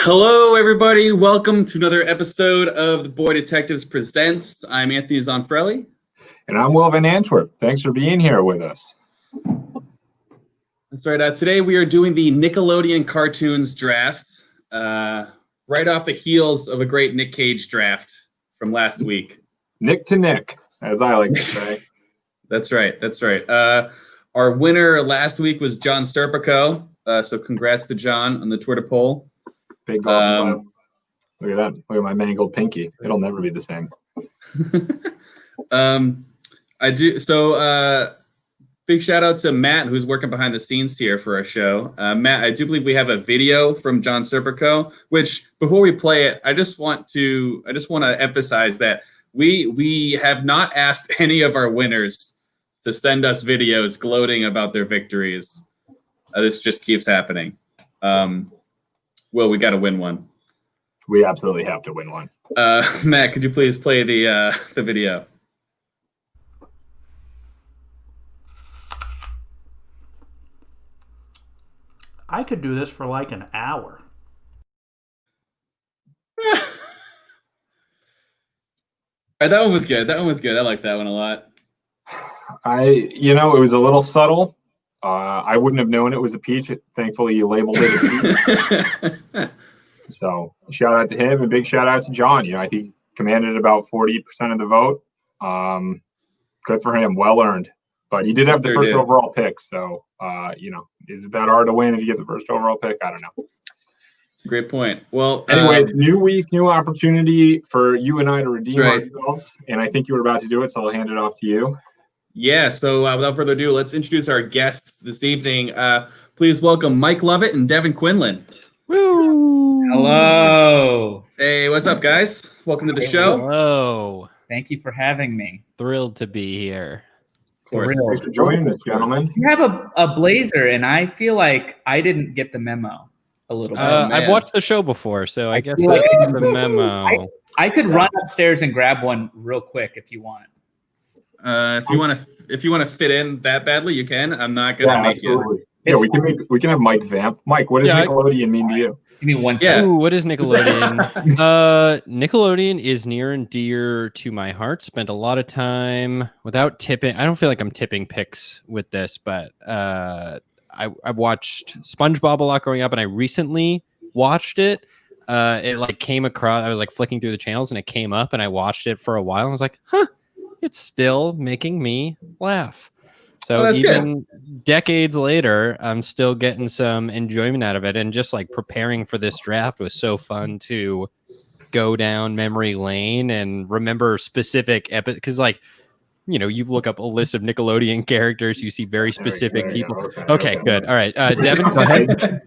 Hello, everybody. Welcome to another episode of The Boy Detectives Presents. I'm Anthony Zonfrelli. And I'm Will Van Antwerp. Thanks for being here with us. That's right. Today we are doing the Nickelodeon cartoons draft, right off the heels of a great Nick Cage draft from last week. Nick to Nick, as I like to say. That's right. Our winner last week was John Sturpico. So congrats to John on the Twitter poll. Big golf. Look at that. Look at my mangled pinky. It'll never be the same. I do. So big shout out to Matt, who's working behind the scenes here for our show. Matt, I do believe we have a video from John Sturpico, which before we play it, I just want to emphasize that we have not asked any of our winners to send us videos gloating about their victories. This just keeps happening. Will, we got to win one. We absolutely have to win one. Matt, could you please play the video? I could do this for like an hour. That one was good. I like that one a lot. It was a little subtle. I wouldn't have known it was a peach. Thankfully, you labeled it a peach. So shout out to him and big shout out to John. I think he commanded about 40% of the vote. Good for him. Well earned. But he did have the first overall pick. So, is it that hard to win if you get the first overall pick? I don't know. It's a great point. Well, anyways, new week, new opportunity for you and I to redeem ourselves. And I think you were about to do it, so I'll hand it off to you. Yeah, so without further ado, let's introduce our guests this evening. Please welcome Mike Lovett and Devin Quinlan. Woo! Hello. Hey, what's up, guys? Welcome to the show. Hello. Thank you for having me. Thrilled to be here. Of course. Thanks for joining us, gentlemen. You have a blazer, and I feel like I didn't get the memo a little bit. I've watched the show before, so I guess that's the memo. I could run upstairs and grab one real quick if you want. If you want to fit in that badly, you can. I'm not gonna make absolutely. Yeah, we can have Mike vamp. Mike, what does Nickelodeon mean to you? Give me 1 second. Ooh, what is Nickelodeon? Nickelodeon is near and dear to my heart. Spent a lot of time without tipping. I don't feel like I'm tipping picks with this, but I watched SpongeBob a lot growing up, and I recently watched it. It came across. I was flicking through the channels, and it came up, and I watched it for a while. And I was like, huh. It's still making me laugh. So even decades later, I'm still getting some enjoyment out of it. And just preparing for this draft was so fun to go down memory lane and remember specific because you look up a list of Nickelodeon characters, you see very specific people. Okay, good. All right. Devin, go ahead.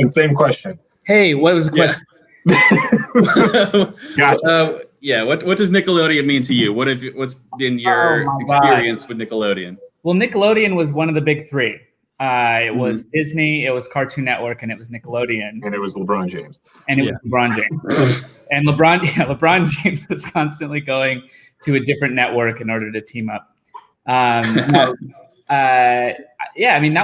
Same question. Hey, what was the question? Gotcha. What does Nickelodeon mean to you? What's been your experience with Nickelodeon? Well, Nickelodeon was one of the big three. It was Disney, it was Cartoon Network, and it was Nickelodeon. And it was LeBron James. And it was LeBron James. And LeBron James was constantly going to a different network in order to team up. That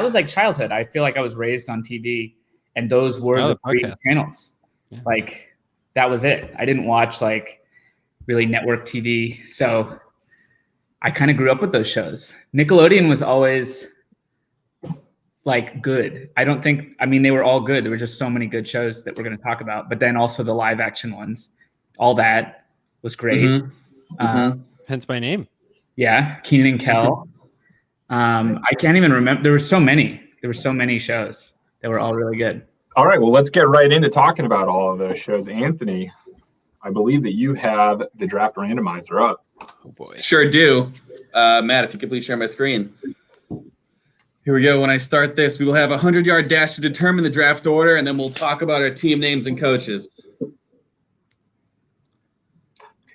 was like childhood. I feel like I was raised on TV, and those were the three channels. Yeah. That was it. I didn't watch really network TV. So I kind of grew up with those shows. Nickelodeon was always good. They were all good. There were just so many good shows that we're going to talk about, but then also the live action ones, all that was great. Hence my name. Yeah. Keenan and Kel. I can't even remember. There were so many shows that were all really good. All right. Well, let's get right into talking about all of those shows. Anthony, I believe that you have the draft randomizer up. Oh boy. Sure do. Matt, if you could please share my screen. Here we go. When I start this, we will have a 100-yard dash to determine the draft order, and then we'll talk about our team names and coaches. Okay,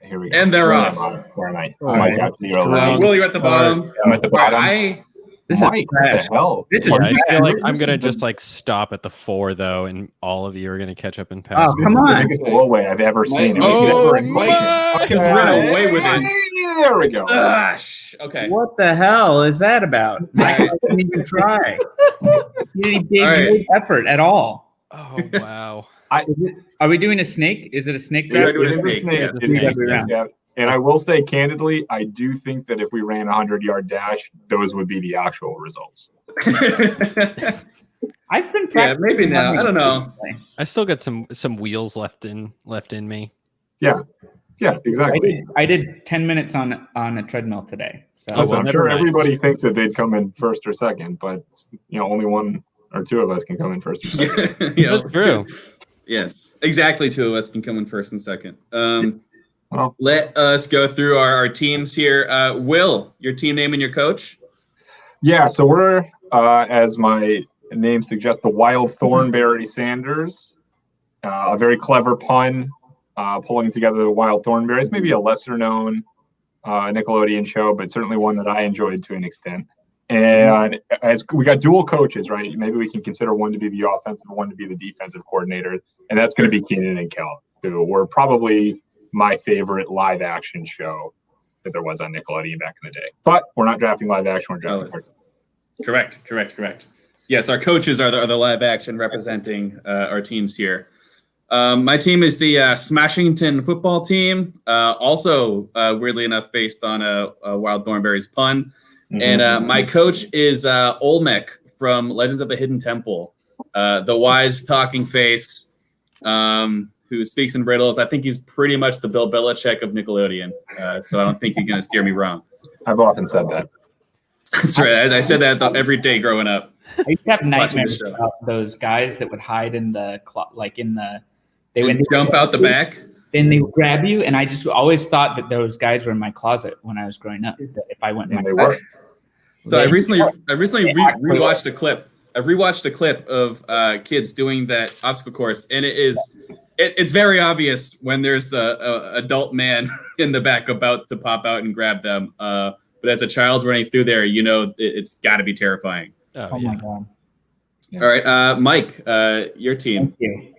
here we go. And they're off. Where am I? Oh my God. Will, you're at the bottom. I'm at the bottom. This Mike, what the hell? This is I feel like I'm gonna just stop at the 4 though, and all of you are gonna catch up and pass. Oh, come on! The biggest blowaway I've ever seen. Just ran away with it. There we go. Gosh. Okay. What the hell is that about? I didn't even try. You didn't give no effort at all. Oh wow. Are we doing a snake? Is it a snake draft? doing It is a snake. Yeah, It is a snake, yeah. And I will say candidly, I do think that if we ran a 100-yard dash, those would be the actual results. I've been Yeah, maybe now. I don't know. I still got some wheels left in me. Yeah, exactly. I did 10 minutes on a treadmill today. So Listen, I'm sure everybody thinks that they'd come in first or second, but only one or two of us can come in first or second. That's true. Yes, exactly. Two of us can come in first and second. Let us go through our teams here. Will, your team name and your coach? Yeah, so we're, as my name suggests, the Wild Thornberry Sanders. A very clever pun, pulling together the Wild Thornberries. Maybe a lesser-known Nickelodeon show, but certainly one that I enjoyed to an extent. And as we got dual coaches, right? Maybe we can consider one to be the offensive, one to be the defensive coordinator, and that's going to be Keenan and Kel, who were probably my favorite live-action show that there was on Nickelodeon back in the day. But we're not drafting live-action; we're drafting cartoon. Correct. Yes, our coaches are the live-action representing our teams here. My team is the Smashington football team, also weirdly enough based on a Wild Thornberry's pun. Mm-hmm. And my coach is Olmec from Legends of the Hidden Temple, the wise talking face who speaks in riddles. I think he's pretty much the Bill Belichick of Nickelodeon, so I don't think he's going to steer me wrong. I've often said that. That's right. I said that every day growing up. I used to have nightmares about those guys that would hide in the they would jump out the back. Then they would grab you, and I just always thought that those guys were in my closet when I was growing up. If I went in my closet. So I recently rewatched a clip. I rewatched a clip of kids doing that obstacle course, and it's very obvious when there's a adult man in the back about to pop out and grab them. But as a child running through there, it's got to be terrifying. Oh my God. Yeah. All right, Mike, your team. Thank you.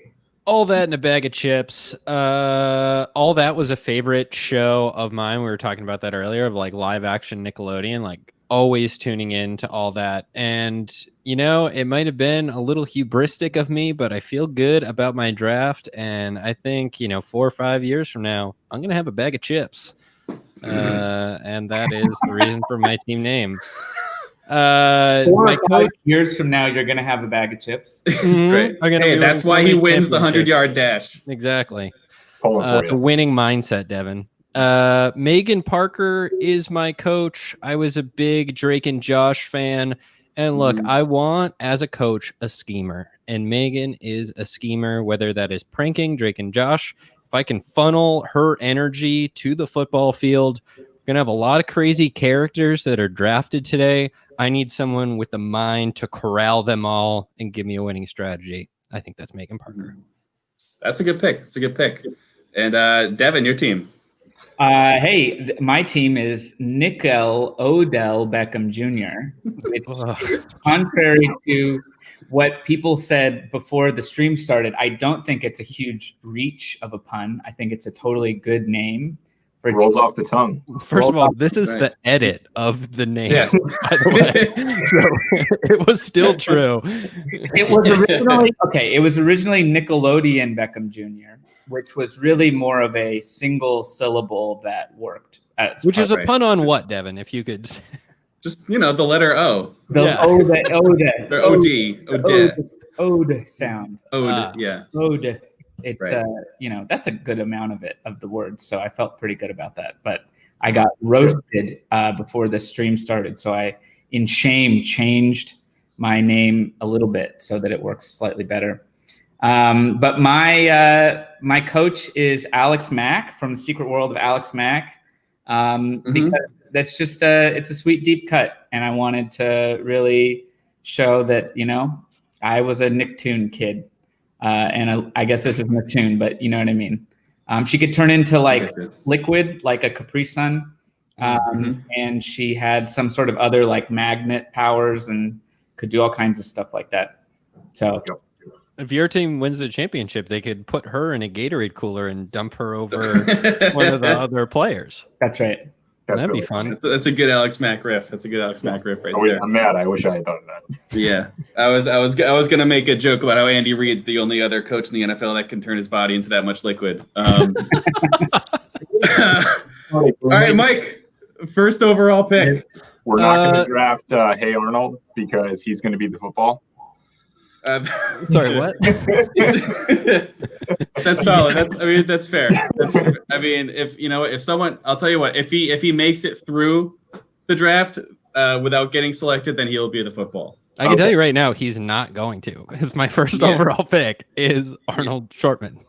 All that in a bag of chips. All that was a favorite show of mine. We were talking about that earlier, of like live action Nickelodeon, like always tuning in to all that. And, it might have been a little hubristic of me, but I feel good about my draft. And I think, 4 or 5 years from now, I'm going to have a bag of chips. And that is the reason for my team name. 4 or 5 years from now, you're going to have a bag of chips. It's great. Hey, that's why he wins the 100-yard dash. Exactly. It's a winning mindset, Devin. Megan Parker is my coach. I was a big Drake and Josh fan. And look, I want, as a coach, a schemer. And Megan is a schemer, whether that is pranking Drake and Josh. If I can funnel her energy to the football field, we're going to have a lot of crazy characters that are drafted today. I need someone with the mind to corral them all and give me a winning strategy. I think that's Megan Parker. That's a good pick. And Devin, your team. Hey, my team is Nickel Odell Beckham Jr., which contrary to what people said before the stream started, I don't think it's a huge reach of a pun. I think it's a totally good name. Rolls off the tongue. First of all, this is the edit of the name, by the way. So it was still true. It was originally Nickelodeon Beckham Jr., which was really more of a single syllable that worked. Which is a pun on what, Devin? If you could just the letter O. The Ode sound. Ode. It's that's a good amount of the words, so I felt pretty good about that. But I got roasted before the stream started, so I, in shame, changed my name a little bit so that it works slightly better. But my coach is Alex Mack from the Secret World of Alex Mack, because that's just it's a sweet deep cut, and I wanted to really show that I was a Nicktoon kid. And I guess this is Nicktoon, but you know what I mean. She could turn into like liquid, like a Capri Sun, and she had some sort of other like magnet powers and could do all kinds of stuff like that. So, if your team wins the championship, they could put her in a Gatorade cooler and dump her over one of the other players. That's right. That'd be fun. That's a good Alex Mack riff. That's a good Alex Mack riff right there. I'm mad. I wish I had thought of that. Yeah, I was gonna make a joke about how Andy Reid's the only other coach in the NFL that can turn his body into that much liquid. All right, Mike, first overall pick. We're not going to draft Hey Arnold because he's going to be the football. Sorry, what? That's solid. That's fair. If someone, I'll tell you what, if he makes it through the draft without getting selected, then he'll be the football. I can tell you right now, he's not going to. Because my first overall pick is Arnold Shortman.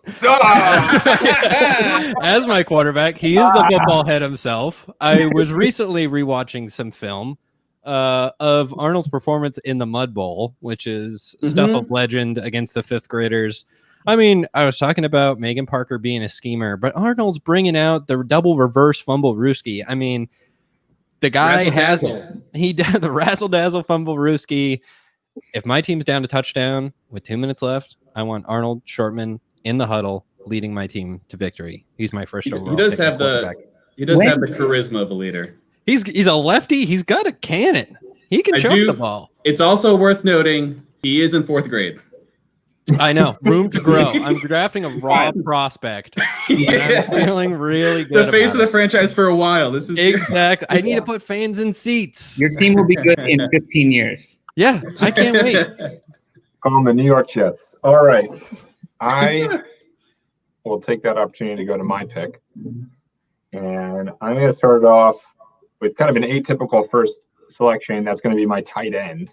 As my quarterback, he is the football head himself. I was recently rewatching some film of Arnold's performance in the Mud Bowl, which is stuff of legend against the fifth graders. I mean, I was talking about Megan Parker being a schemer, but Arnold's bringing out the double reverse fumble Rooski. I mean, the guy has it. He did the razzle dazzle fumble Rooski. If my team's down to touchdown with 2 minutes left, I want Arnold Shortman in the huddle leading my team to victory. He's my first overall. He does have the charisma of a leader. He's a lefty. He's got a cannon. He can choke the ball. It's also worth noting he is in 4th grade. I know. Room to grow. I'm drafting a raw prospect. Yeah. I'm feeling really good. The face of the franchise for a while. This is exactly. I need to put fans in seats. Your team will be good in 15 years. Yeah, I can't wait. Call them the New York Jets. All right. I will take that opportunity to go to my pick. And I'm going to start it off with kind of an atypical first selection. That's going to be my tight end.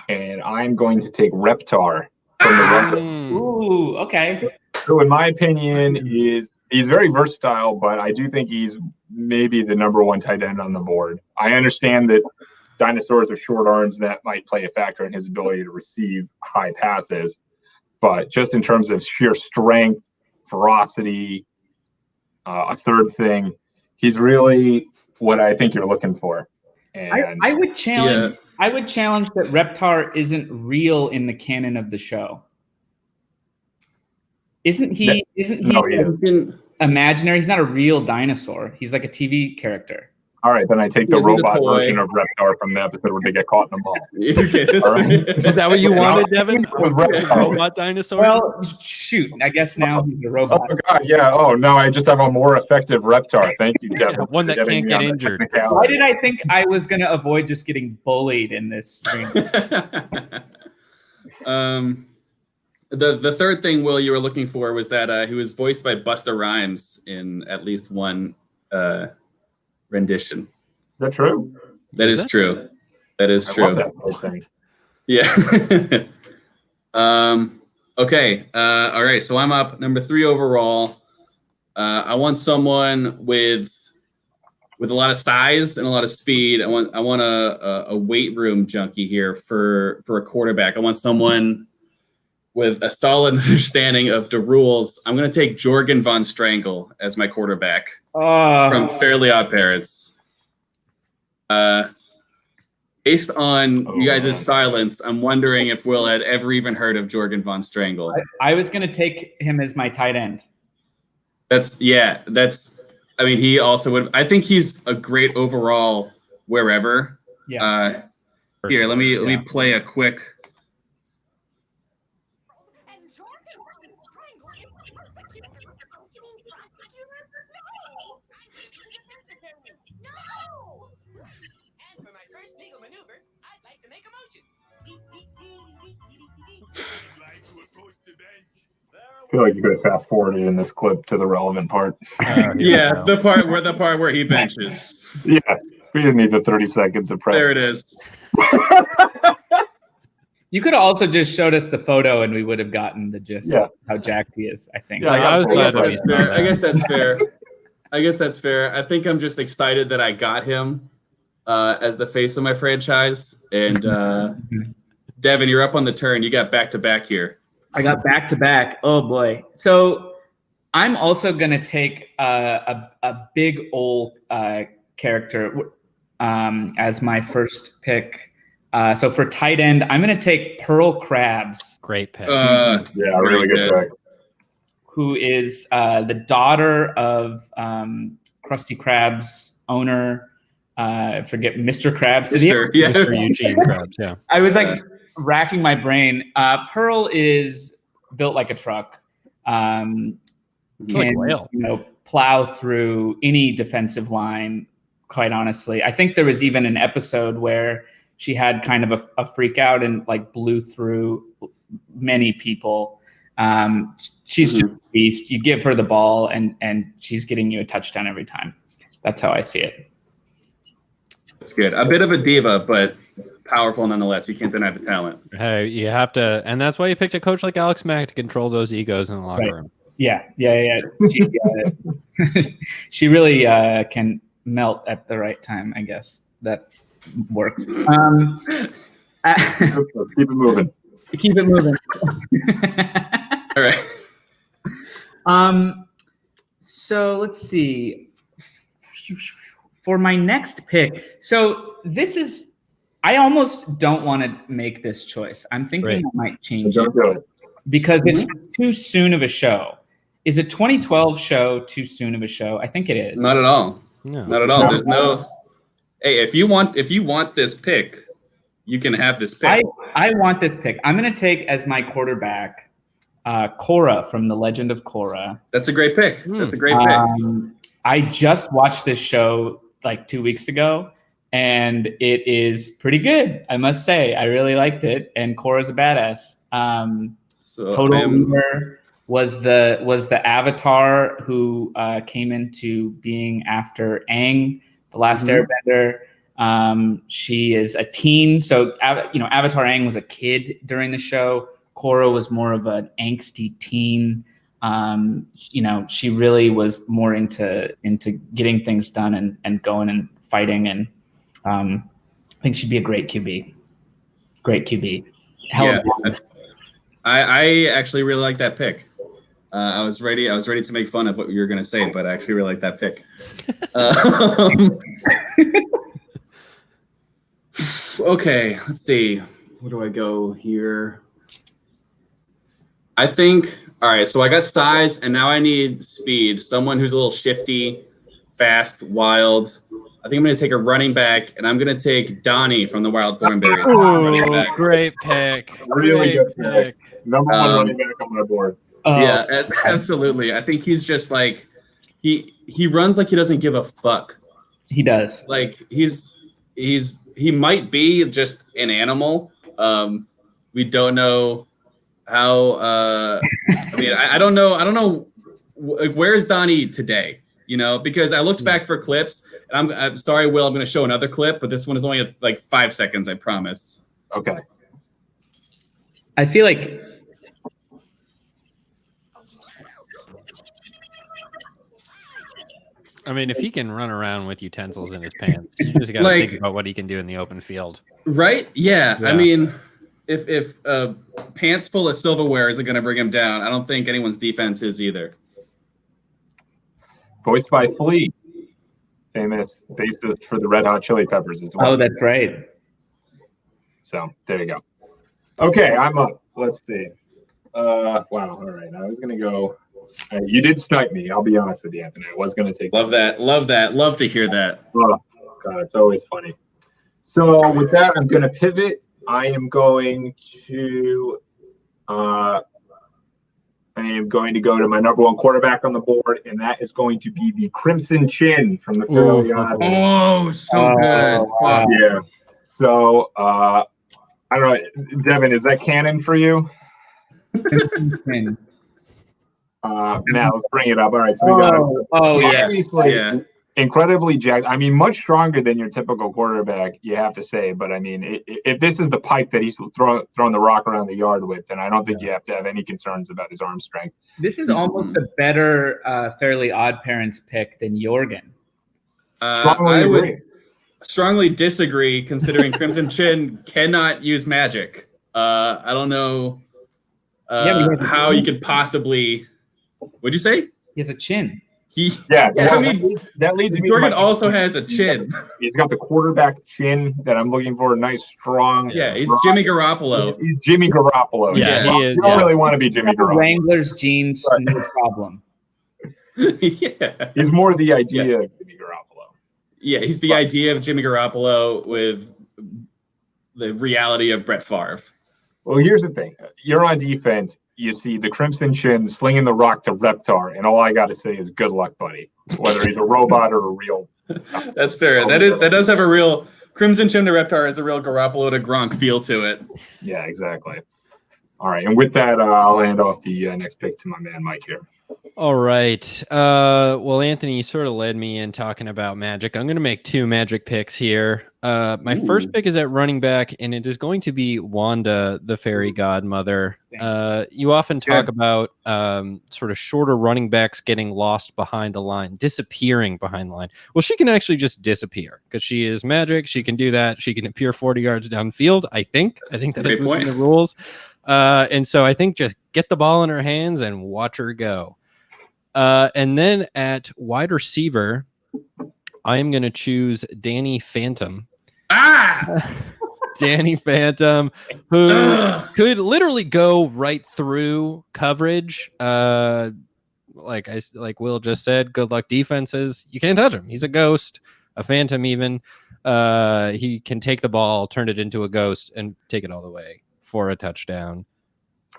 And I'm going to take Reptar from the Rumbling. Ooh, okay. So in my opinion, he's very versatile, but I do think he's maybe the number one tight end on the board. I understand that dinosaurs have short arms that might play a factor in his ability to receive high passes, but just in terms of sheer strength, ferocity, a third thing, he's really what I think you're looking for. And I would challenge. Yeah. I would challenge that Reptar isn't real in the canon of the show. Isn't he? No, he is. Imaginary? He's not a real dinosaur. He's like a TV character. All right, then I take the robot version of Reptar from the episode where they get caught in the mall. Right. Is that what you wanted, Devin? Robot dinosaur? Well, shoot. I guess now he's a robot. Oh, God, yeah. Oh, no, I just have a more effective Reptar. Thank you, Devin. Yeah, one that can't get injured. Why did I think I was going to avoid just getting bullied in this stream? The third thing, Will, you were looking for was that he was voiced by Busta Rhymes in at least one rendition. Is that true? That is true. That is true. I love that thing. Yeah. Okay. All right. So I'm up number 3 overall. I want someone with a lot of size and a lot of speed. I want a weight room junkie here for a quarterback. I want someone with a solid understanding of the rules. I'm going to take Jorgen von Strangle as my quarterback from Fairly Odd Parents. Based on you guys' silence, I'm wondering if Will had ever even heard of Jorgen von Strangle. I was going to take him as my tight end. I mean, he also would. I think he's a great overall wherever. Yeah. Here, let me play a quick. I feel like you could have fast forwarded in this clip to the relevant part. Yeah, the part where he benches. Yeah, we didn't need the 30 seconds of prep. There it is. You could have also just showed us the photo, and we would have gotten the gist of how jacked he is. I think. Yeah, I guess that's fair. I guess that's fair. I think I'm just excited that I got him as the face of my franchise. And Devin, you're up on the turn. You got back-to-back here. I got back-to-back. Oh, boy. So I'm also going to take a big old character as my first pick. So for tight end, I'm going to take Pearl Krabs. Great pick. Yeah, really good pick. Who is the daughter of Krusty Krab's owner. I forget Mr. Krabs. Mr. Eugene Krabs. Yeah. I was like racking my brain. Pearl is built like a truck. Can whale. plow through any defensive line. Quite honestly, I think there was even an episode where she had kind of a freak out and like blew through many people. She's just a beast. You give her the ball and she's getting you a touchdown every time. That's how I see it. That's good. A bit of a diva, but powerful nonetheless. You can't deny the talent. Hey, you have to, and that's why you picked a coach like Alex Mack to control those egos in the locker room. Yeah. She really can melt at the right time. I guess that works. Keep it moving. Keep it moving. All right. So let's see. For my next pick, so this is, I almost don't want to make this choice. I'm thinking I might change it because it's too soon of a show. Is a 2012 show too soon of a show? I think it is. Not at all. No. Not at all. There's no. Hey, if you want this pick, you can have this pick. I want this pick. I'm going to take as my quarterback Korra from The Legend of Korra. That's a great pick. That's a great pick. I just watched this show like 2 weeks ago, and it is pretty good. I must say, I really liked it, and Korra's a badass. Total Leader was the Avatar who came into being after Aang, the last Airbender. She is a teen, so Avatar Aang was a kid during the show. Korra was more of an angsty teen. She really was more into getting things done and going and fighting, and I think she'd be a great QB. Great QB. I actually really like that pick. I was ready to make fun of what you were going to say, but I actually really like that pick. Okay, let's see. Where do I go here? I think, all right, so I got size, and now I need speed. Someone who's a little shifty, fast, wild. I think I'm going to take a running back, and I'm going to take Donnie from the Wild Thornberries. Ooh, great pick. Really good pick. Number one running back on my board. Yeah, absolutely. I think he's just like, he runs like he doesn't give a fuck. He does. Like he might be just an animal. We don't know how. I don't know. Where's Donnie today? Because I looked back for clips, and I'm sorry, Will. I'm going to show another clip, but this one is only like 5 seconds. I promise. Okay. I feel like. I mean, if he can run around with utensils in his pants, you just got to think about what he can do in the open field. Right? Yeah. I mean, if pants full of silverware isn't going to bring him down, I don't think anyone's defense is either. Voiced by Flea, famous bassist for the Red Hot Chili Peppers as well. Oh, that's right. So there you go. Okay, I'm up. Let's see. Wow. All right. I was going to go. You did snipe me. I'll be honest with you, Anthony. I was going to take. Love that. Love to hear that. Oh, God, it's always funny. So with that, I'm going to pivot. I am going to go to my number one quarterback on the board, and that is going to be the Crimson Chin from the Fairly Odd. Oh, so good. Wow. Yeah. So I don't know, Devin, is that canon for you? Now let's bring it up. All right, so we got obviously incredibly jacked. I mean, much stronger than your typical quarterback, you have to say. But I mean, if this is the pipe that he's throwing the rock around the yard with, then I don't think you have to have any concerns about his arm strength. This is almost a better Fairly Odd Parents pick than Jorgen. I would strongly disagree, considering Crimson Chin cannot use magic. I don't know how you could possibly. What'd you say? He has a chin. I mean, that leads me. Jorgen also has a chin. He's got the quarterback chin that I'm looking for. Nice, strong. Yeah, he's Jimmy Garoppolo. He's Jimmy Garoppolo. Yeah, he is. You don't really want to be Jimmy Garoppolo. Wrangler's jeans, no problem. Yeah, he's more the idea of Jimmy Garoppolo. Yeah, he's the idea of Jimmy Garoppolo with the reality of Brett Favre. Well, here's the thing. You're on defense. You see the Crimson Chin slinging the rock to Reptar, and all I got to say is good luck, buddy. Whether he's a robot or a real. That's fair. That does have a real Crimson Chin to Reptar has a real Garoppolo to Gronk feel to it. Yeah, exactly. All right, and with that, I'll hand off the next pick to my man Mike here. All right. Well, Anthony, you sort of led me in talking about Magic. I'm going to make 2 Magic picks here. My first pick is at running back, and it is going to be Wanda, the fairy godmother. You often talk about sort of shorter running backs getting lost behind the line, disappearing behind the line. Well, she can actually just disappear because she is Magic. She can do that. She can appear 40 yards downfield, I think. That is within the rules. And so I think just get the ball in her hands and watch her go. And then at wide receiver, I am going to choose Danny Phantom. Danny Phantom, who could literally go right through coverage. Like Will just said, good luck defenses. You can't touch him. He's a ghost, a phantom even. He can take the ball, turn it into a ghost, and take it all the way for a touchdown.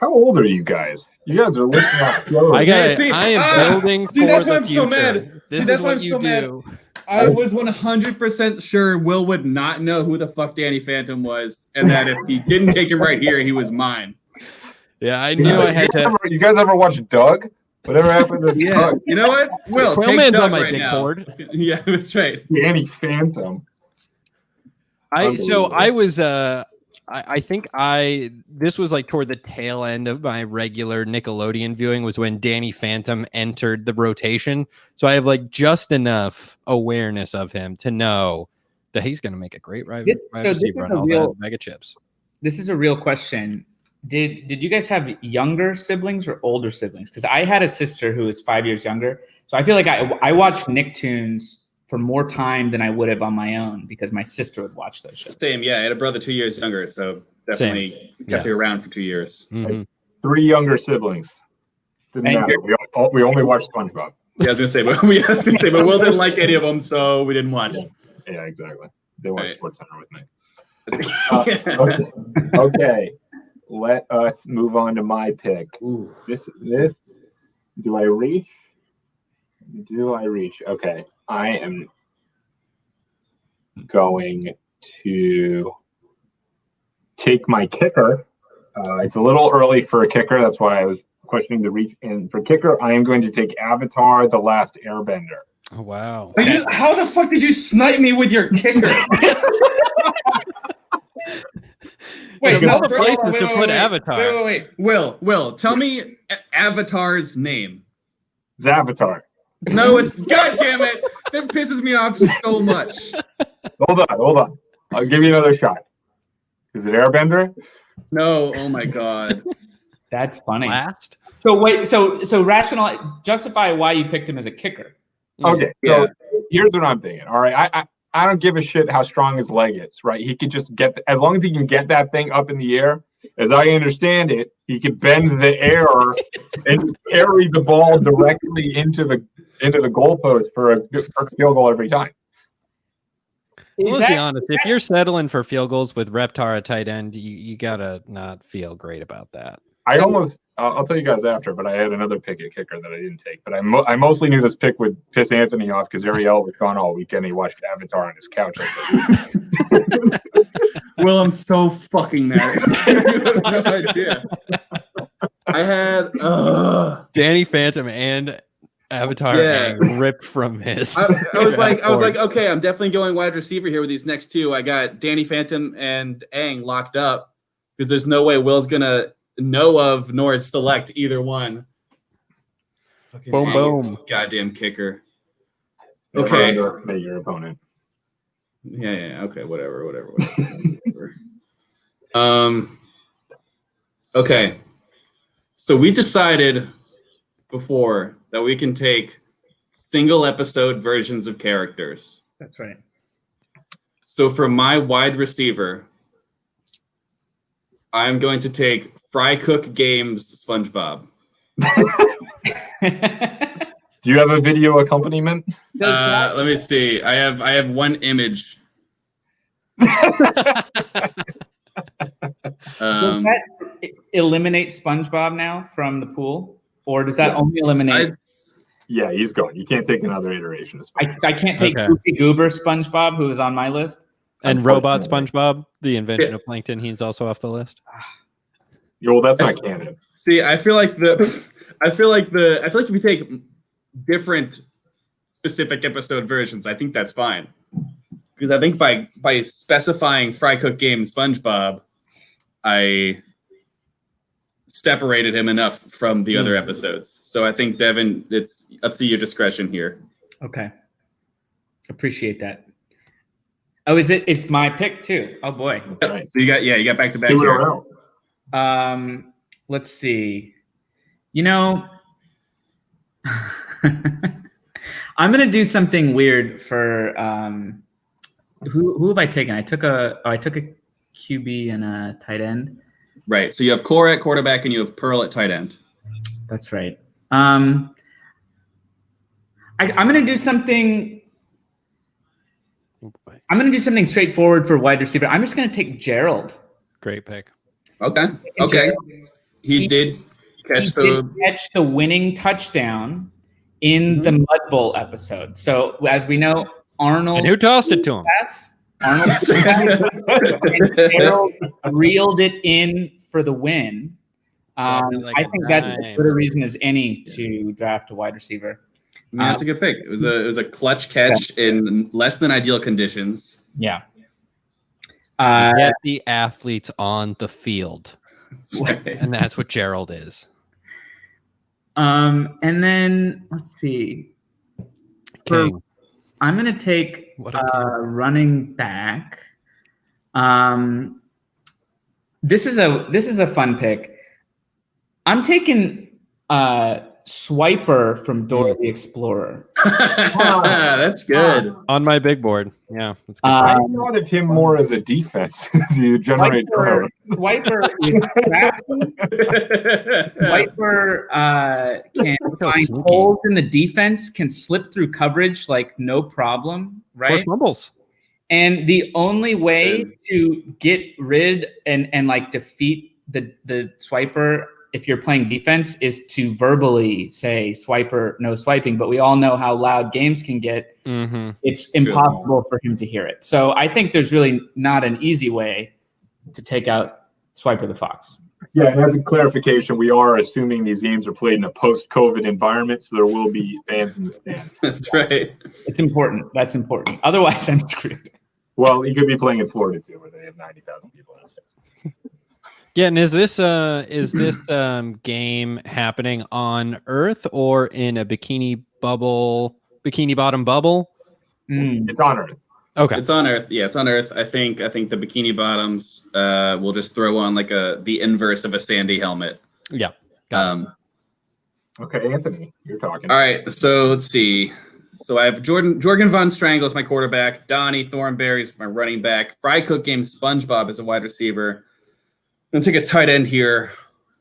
How old are you guys? You guys are listening up. I am building for the future. So mad. This is what you do. I was 100% sure Will would not know who the fuck Danny Phantom was, and that if he didn't take him right here, he was mine. Yeah, I knew I had to. You guys ever watch Doug? Whatever happened to Doug? You know what? Will, take Doug on my big board. Yeah, that's right. Danny Phantom. This was like toward the tail end of my regular Nickelodeon viewing was when Danny Phantom entered the rotation. So I have like just enough awareness of him to know that he's going to make a great receiver on all the mega chips. This is a real question. Did you guys have younger siblings or older siblings? Because I had a sister who was 5 years younger. So I feel like I watched Nicktoons for more time than I would have on my own because my sister would watch those shows. Same, yeah. I had a brother 2 years younger, so definitely kept me around for 2 years. Mm-hmm. 3 younger siblings. Didn't matter. We only watched SpongeBob. Yeah, I was gonna say, but Will didn't like any of them, so we didn't watch. Yeah, exactly. They watched SportsCenter with me. Okay. Let us move on to my pick. Ooh. This. Do I reach? Okay. I am going to take my kicker. It's a little early for a kicker. That's why I was questioning the reach. And for kicker, I am going to take Avatar: The Last Airbender. Oh, wow. How the fuck did you snipe me with your kicker? Wait, no places to put Avatar. Wait. Will, tell me Avatar's name. Zavatar. No, it's God damn it. This pisses me off so much. Hold on. I'll give you another shot. Is it Airbender? No. Oh my God. That's funny. Last? So wait, so justify why you picked him as a kicker. Okay. So here's what I'm thinking. All right. I don't give a shit how strong his leg is, right? He could just as long as he can get that thing up in the air, as I understand it, he could bend the air and carry the ball directly into the goalpost for a field goal every time. Well, let's be honest. If you're settling for field goals with Reptar at tight end, you gotta not feel great about that. I'll tell you guys after, but I had another pick at kicker that I didn't take. But I mostly knew this pick would piss Anthony off because Ariel was gone all weekend. He watched Avatar on his couch. Will, I'm so fucking mad. You have no idea. I had Danny Phantom and Avatar ripped from his. I was like, okay, I'm definitely going wide receiver here with these next two. I got Danny Phantom and Aang locked up because there's no way Will's gonna know of nor select either one. Fucking boom. Goddamn kicker. Never Okay. underestimate your opponent. Yeah. Okay. Whatever. Okay. So we decided before that we can take single episode versions of characters. That's right. So for my wide receiver, I'm going to take Fry Cook Games SpongeBob. Do you have a video accompaniment? Let me see. I have one image. Does that eliminate SpongeBob now from the pool, or does that only eliminate? Yeah, he's gone. You can't take another iteration of SpongeBob. I can't take Goofy Goober SpongeBob, who is on my list, and Robot SpongeBob, the invention of plankton. He's also off the list. Well, that's not canon. See, I feel like if we take different specific episode versions, I think that's fine. Because I think by specifying Fry Cook Game SpongeBob, I separated him enough from the other episodes. So I think, Devin, it's up to your discretion here. Okay. Appreciate that. Oh, is it? It's my pick too. Oh boy. Right. So you got back to back here. Let's see. You know, I'm gonna do something weird for who have I taken? I took a QB and a tight end. Right. So you have Cora at quarterback and you have Pearl at tight end. That's right. I'm gonna do something. I'm gonna do something straightforward for wide receiver. I'm just gonna take Gerald. Great pick. Okay. He did catch the winning touchdown in the Mud Bowl episode. So as we know, Arnold. And who tossed it to him? Arnold and Gerald reeled it in for the win. I think that's as good a reason as any to draft a wide receiver. That's a good pick. It was a clutch catch in less than ideal conditions. Yeah. Get the athletes on the field. That's right. And that's what Gerald is. And then let's see. King. I'm gonna take running back. This is a fun pick. I'm taking Swiper from Dora the Explorer. That's good. On my big board. Yeah. That's good. I thought of him more as a defense. You generate Swiper is crafty. Swiper can find holes in the defense, can slip through coverage like no problem, right? Force fumbles. And the only way to get rid and like defeat the Swiper if you're playing defense is to verbally say Swiper, no swiping, but we all know how loud games can get. Mm-hmm. It's impossible for him to hear it. So I think there's really not an easy way to take out Swiper the Fox. Yeah, and as a clarification, we are assuming these games are played in a post-COVID environment, so there will be fans in the stands. That's right. It's important. That's important. Otherwise, I'm screwed. Well, you could be playing in Florida too, where they have 90,000 people in the stands. Yeah, and is this game happening on Earth or in a bikini bottom bubble? It's on Earth. Okay, it's on Earth. Yeah, it's on Earth. I think the bikini bottoms will just throw on like the inverse of a Sandy helmet. Yeah. Okay, Anthony, you're talking. All right, so let's see. So I have Jorgen Von Strangle as my quarterback, Donnie Thornberry is my running back, Fry Cook Game SpongeBob as a wide receiver. I'm gonna take a tight end here.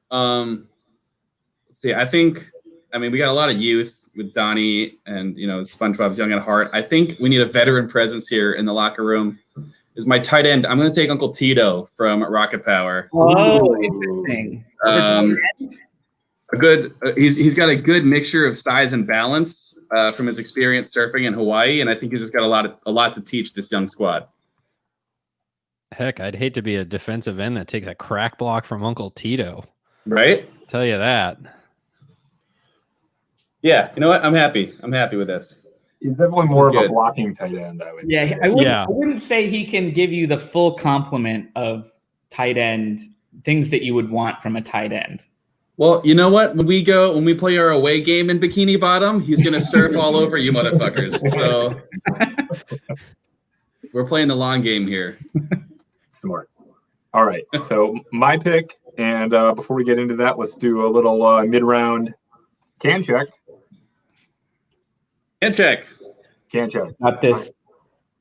Let's see. We got a lot of youth with Donnie and SpongeBob's young at heart. I think we need a veteran presence here in the locker room. Is my tight end? I'm gonna take Uncle Tito from Rocket Power. Oh, interesting. He's got a good mixture of size and balance from his experience surfing in Hawaii, and I think he's just got a lot to teach this young squad. Heck, I'd hate to be a defensive end that takes a crack block from Uncle Tito. Right? Tell you that. Yeah, you know what? I'm happy. I'm happy with this. He's definitely more of a blocking tight end, I would say. I wouldn't say he can give you the full complement of tight end, things that you would want from a tight end. Well, you know what? When we play our away game in Bikini Bottom, he's going to surf all over you motherfuckers. So we're playing the long game here. Smart. All right. So my pick, and before we get into that, let's do a little mid-round can check. Can check. Got this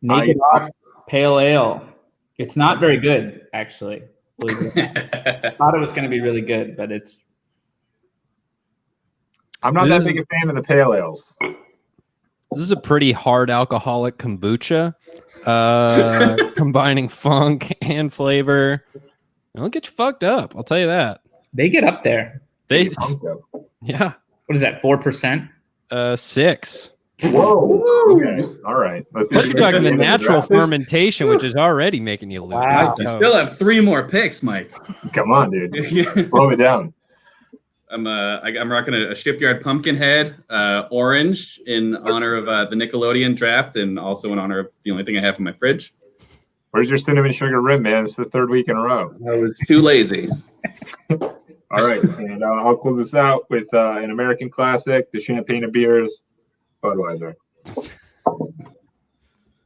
Naked Ox Pale Ale. It's not very good, actually. I thought it was going to be really good, but it's. I'm not that big a fan of the pale ales. This is a pretty hard alcoholic kombucha, combining funk and flavor. It'll get you fucked up. I'll tell you that. They get up there. Yeah. What is that? 4%? 6. Whoa. Okay. All right. Plus you're talking the natural fermentation, which is already making you lose. Wow. You still have 3 more picks, Mike. Come on, dude. Slow it down. I'm rocking a Shipyard Pumpkinhead orange in honor of the Nickelodeon draft, and also in honor of the only thing I have in my fridge. Where's your cinnamon sugar rim, man? It's the 3rd week in a row. I was too lazy. All right, and I'll close this out with an American classic, the Champagne of Beers, Budweiser.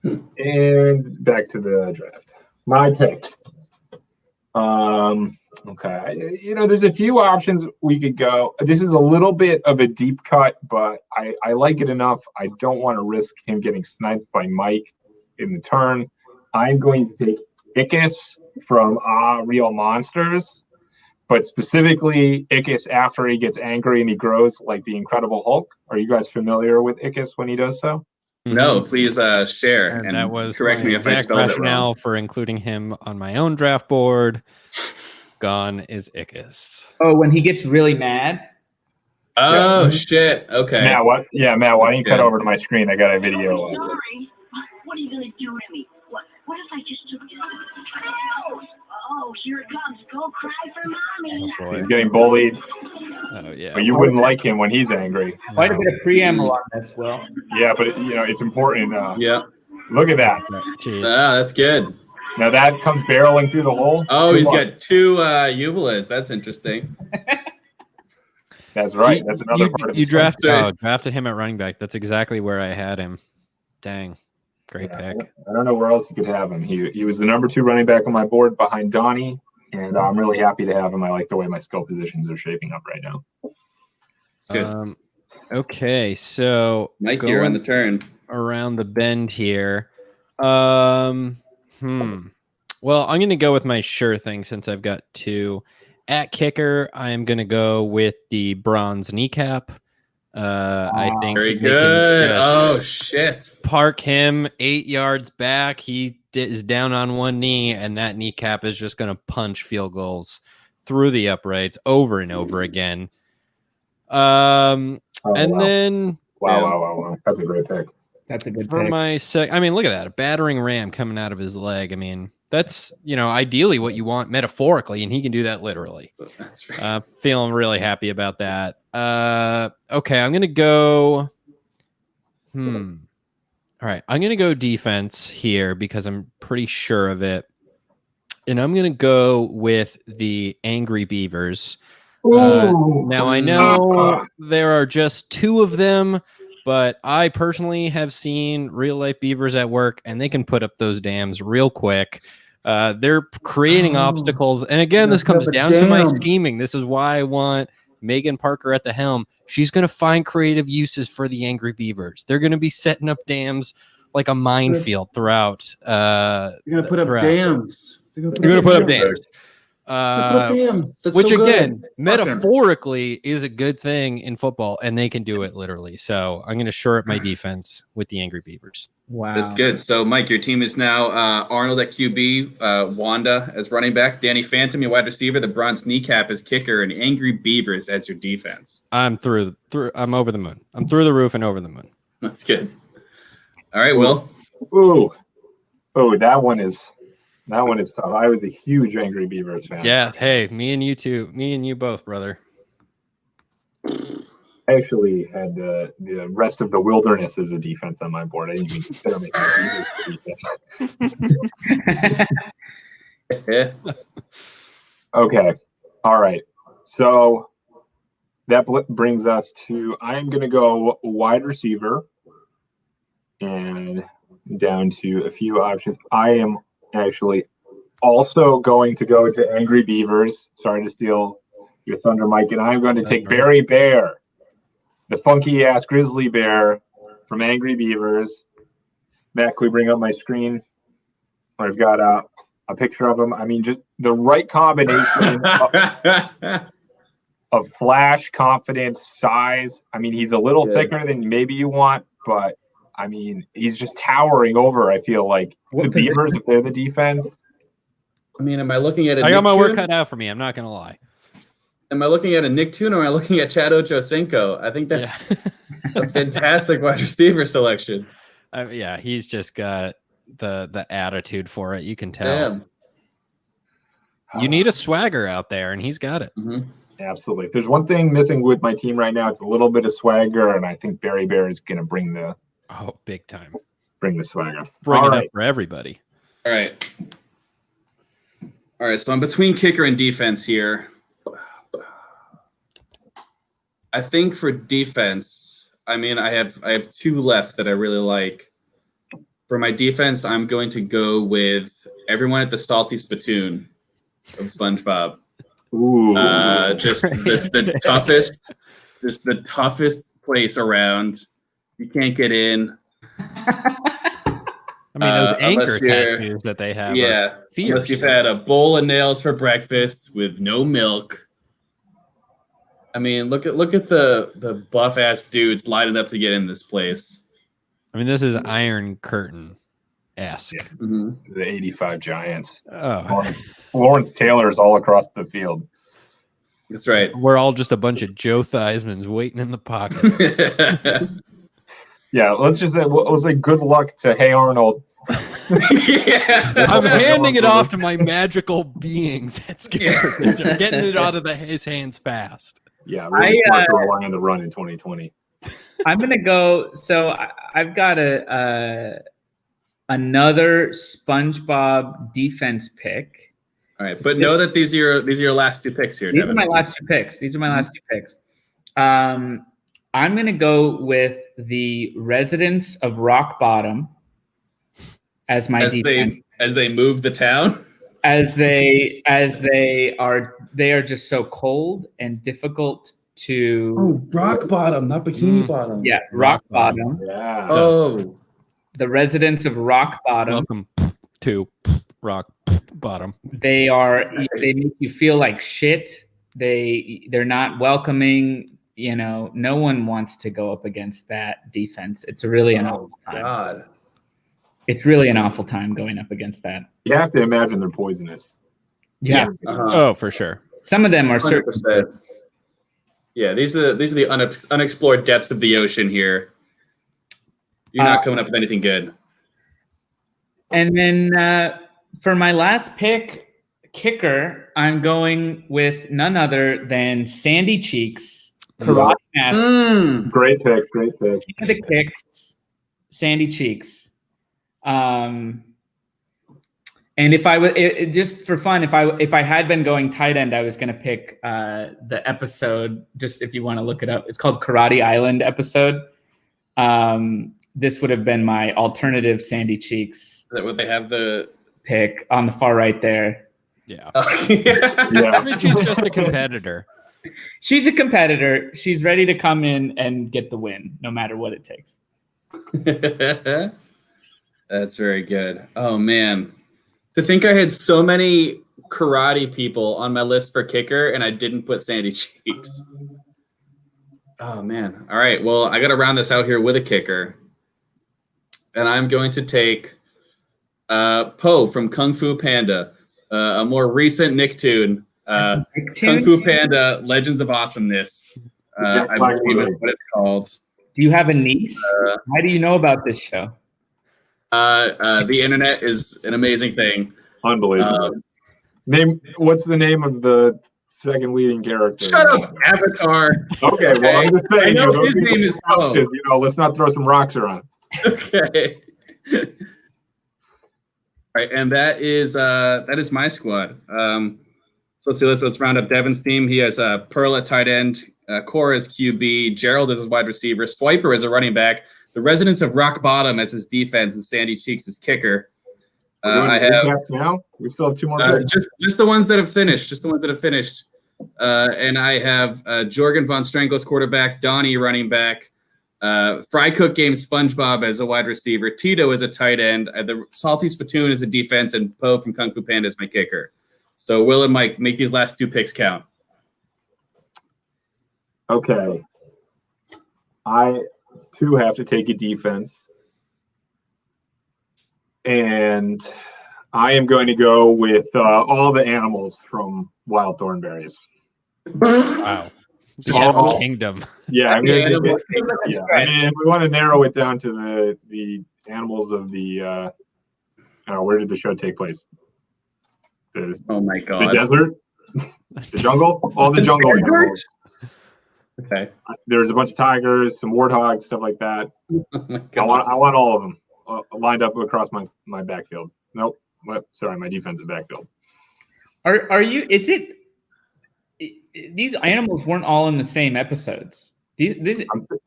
And back to the draft. My pick. Okay, there's a few options we could go. This is a little bit of a deep cut, but I like it enough. I don't want to risk him getting sniped by Mike in the turn. I'm going to take Ickis from Real Monsters, but specifically Ickis after he gets angry and he grows like the Incredible Hulk. Are you guys familiar with Ickis when he does so? No, please share. And that was correct me if I spelled it rationale wrong. for including him on my own draft board. Gone is Ickis. Oh, when he gets really mad? Oh, shit. Okay. Matt, what? Yeah, Matt, why don't you cut over to my screen? I got a video. Sorry. What are you going to do to me? What if I just took this? Oh, here it comes. Go cry for mommy. Oh, So boy. he's getting bullied, Oh, yeah. but you wouldn't like him when he's angry. Quite a bit of preamble on this, Will. Yeah, but it's important. Yeah. Look at that. Jeez. That's good. Now that comes barreling through the hole. Oh, Good he's luck. got 2 Uvulas. That's interesting. That's right. That's another part of the drafted him at running back. That's exactly where I had him. Dang. Great pick. I don't know where else you could have him. He was the number 2 running back on my board behind Donnie, and I'm really happy to have him. I like the way my skill positions are shaping up right now. It's good. Okay, so Mike, you're on the turn. around the bend here. Well, I'm going to go with my sure thing since I've got 2. At kicker, I am going to go with the bronze kneecap. I think Very they can, good. Oh, shit. park him 8 yards back. He is down on one knee, and that kneecap is just going to punch field goals through the uprights over and over again. Then Wow. That's a great pick. That's a good for pick. my I mean, look at that. A battering ram coming out of his leg. I mean, that's, ideally what you want metaphorically, and he can do that literally. That's right. Feeling really happy about that. Okay, I'm going to go. All right, I'm going to go defense here because I'm pretty sure of it. And I'm going to go with the Angry Beavers. Now, I know there are just 2 of them, but I personally have seen real life beavers at work, and they can put up those dams real quick. They're creating obstacles. And again, this comes down to my scheming. This is why I want Megan Parker at the helm. She's going to find creative uses for the Angry Beavers. They're going to be setting up dams like a minefield throughout. You're going to put up dams. You're going to put up dams. That's Which so good. again, metaphorically is a good thing in football, and they can do it literally. So I'm going to shore up my defense with the Angry Beavers. Wow. That's good. So, Mike, your team is now Arnold at QB, Wanda as running back, Danny Phantom, your wide receiver, the bronze kneecap as kicker, and Angry Beavers as your defense. I'm through. I'm over the moon. I'm through the roof and over the moon. That's good. All right, Will. That one is tough. I was a huge Angry Beavers fan. Yeah. Hey, me and you too. Me and you both, brother. I actually had the rest of the wilderness as a defense on my board. I didn't even consider making a defense. Yeah. Okay. All right. So that brings us to, I'm going to go wide receiver and down to a few options. I am actually also going to go to Angry Beavers. Sorry to steal your thunder, Mike. And I'm going to take Barry Bear, the funky ass grizzly bear from Angry Beavers. Matt, can we bring up my screen? I've got a picture of him. I mean, just the right combination of flash, confidence, size. I mean, he's a little thicker than maybe you want, but I mean, he's just towering over. I feel like the Beavers, if they're the defense. I mean, am I looking at a I got my Nicktoon? work cut out for me. I'm not gonna lie. Am I looking at a Nicktoon or am I looking at Chad Ochocinco? I think that's a fantastic wide receiver selection. Yeah, he's just got the attitude for it. You can tell. Damn. You need a swagger out there, and he's got it. Mm-hmm. Absolutely. If there's one thing missing with my team right now, it's a little bit of swagger, and I think Barry Bear is going to bring the big time. Bring the swagger. Bring it up for everybody. All right. So I'm between kicker and defense here. I think for defense, I mean, I have two left that I really like. For my defense, I'm going to go with everyone at the Salty Spittoon of SpongeBob. Ooh. Just the toughest place around. You can't get in. I mean, those anchor tattoos that they have. Yeah. Fierce. Unless you've had a bowl of nails for breakfast with no milk. I mean, look at the buff ass dudes lining up to get in this place. I mean, this is Iron Curtain-esque. Yeah. Mm-hmm. The 85 Giants. Oh. Lawrence Taylor is all across the field. That's right. We're all just a bunch of Joe Theismanns waiting in the pocket. Yeah, let's say good luck to Hey Arnold. I'm handing it off to my magical beings. That's good. I'm getting it out of his hands fast. Yeah, really smart to rely on the run in 2020. I'm gonna go. So I've got another SpongeBob defense pick. All right, but know that these are your last two picks here. These Devin. are my last two picks. I'm gonna go with the residents of Rock Bottom as my defense. As they move the town. As they are just so cold and difficult to. Oh, Rock Bottom, not Bikini Bottom. Yeah, Rock Bottom. Yeah. Oh, the residents of Rock Bottom. Welcome to Rock Bottom. They make you feel like shit. They're not welcoming. You know, no one wants to go up against that defense. It's really an awful time. God. It's really an awful time going up against that. You have to imagine they're poisonous. Yeah. Oh, for sure. Some of them are 100%. certain. Yeah, these are the unexplored depths of the ocean here. You're not coming up with anything good. And then for my last pick, kicker, I'm going with none other than Sandy Cheeks, Karate Master. Great pick. King of the Kicks, Sandy Cheeks. And if I would just for fun, if I had been going tight end, I was going to pick the episode. Just if you want to look it up, it's called Karate Island episode. This would have been my alternative Sandy Cheeks. Is that what they have the pick on the far right there? Yeah. Yeah. I mean, she's just a competitor. She's a competitor. She's ready to come in and get the win, no matter what it takes. That's very good. Oh man, to think I had so many karate people on my list for kicker and I didn't put Sandy Cheeks. Oh man. All right. Well, I got to round this out here with a kicker, and I'm going to take Po from Kung Fu Panda, a more recent Nicktoon. Kung Fu Panda: Legends of Awesomeness. I believe is what it's called. Do you have a niece? How do you know about this show? The internet is an amazing thing. Unbelievable. What's the name of the second leading character? Shut up, Avatar. Okay, well, I'm just saying. I know his name is Po. Let's not throw some rocks around. Okay. All right, and that is my squad. So let's see. Let's round up Devin's team. He has Pearl at tight end, Cora as QB, Gerald as his wide receiver, Swiper as a running back, the residents of Rock Bottom as his defense, and Sandy Cheeks as kicker. I have now. We still have two more. Just the ones that have finished. And I have Jorgen von Strangles quarterback, Donnie running back, Fry Cook Game SpongeBob as a wide receiver, Tito as a tight end, the Salty Spittoon as a defense, and Po from Kung Fu Panda as my kicker. So Will and Mike, make these last two picks count. Okay. I too have to take a defense. And I am going to go with all the animals from Wild Thornberries. Wow. The Animal Kingdom. Yeah, I mean, I mean, if we want to narrow it down to the animals of the, where did the show take place? Oh my God. The desert? The jungle? All the jungle animals. Okay. There's a bunch of tigers, some warthogs, stuff like that. I want all of them lined up across my backfield. Nope. Sorry, my defensive backfield. Are you? Is it? These animals weren't all in the same episodes.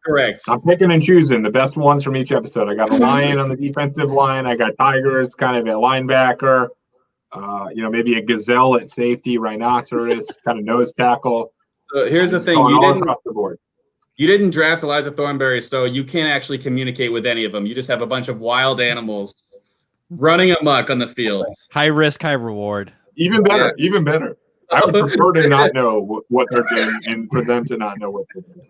Correct. I'm picking and choosing the best ones from each episode. I got a lion on the defensive line. I got tigers, kind of a linebacker. Maybe a gazelle at safety, rhinoceros, kind of nose tackle. So here's the thing: you didn't draft Eliza Thornberry, so you can't actually communicate with any of them. You just have a bunch of wild animals running amok on the fields. High risk, high reward. Even better. Even better. I would prefer to not know what they're doing, and for them to not know what they're doing.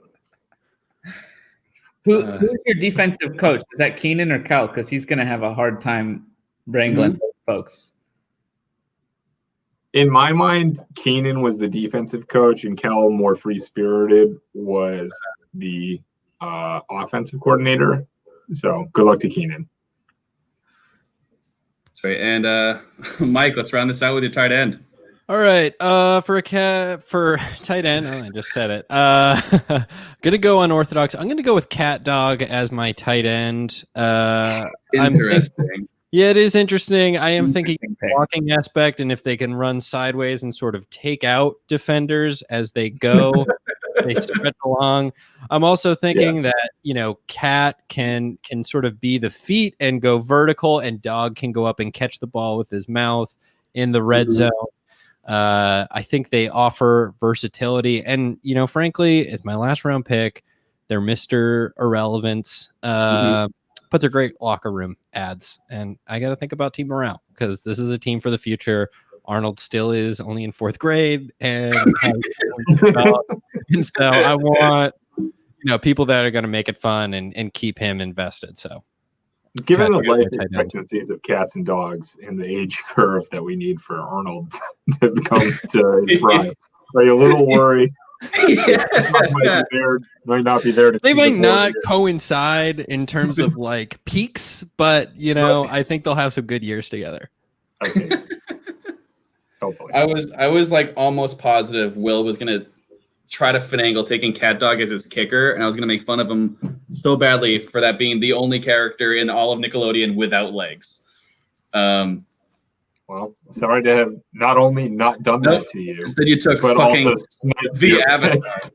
Who's your defensive coach? Is that Keenan or Kel? Because he's going to have a hard time wrangling those folks. In my mind, Keenan was the defensive coach, and Kel, more free-spirited, was the offensive coordinator. So good luck to Keenan. That's right. And Mike, let's round this out with your tight end. All right. For tight end, I just said it. Gonna go unorthodox. I'm gonna go with Cat Dog as my tight end. Interesting. Yeah, it is interesting. I am thinking blocking aspect, and if they can run sideways and sort of take out defenders as they go, they stretch along. I'm also thinking that Cat can sort of be the feet and go vertical, and Dog can go up and catch the ball with his mouth in the red zone. I think they offer versatility, and frankly, it's my last round pick. They're Mr. Irrelevance, but they're great locker room ads, and I got to think about team morale because this is a team for the future. Arnold still is only in 4th grade, and so I want people that are going to make it fun and keep him invested. So. Given the life expectancies of cats and dogs and the age curve that we need for Arnold to come to his prime, are you a little worried? Might not be there. They might not coincide in terms of like peaks, but I think they'll have some good years together. Okay. Hopefully. I was like almost positive Will was gonna try to finagle taking Cat Dog as his kicker, and I was going to make fun of him so badly for that being the only character in all of Nickelodeon without legs. Well, sorry to have not only not done that to you, instead you took but fucking also the Avatar.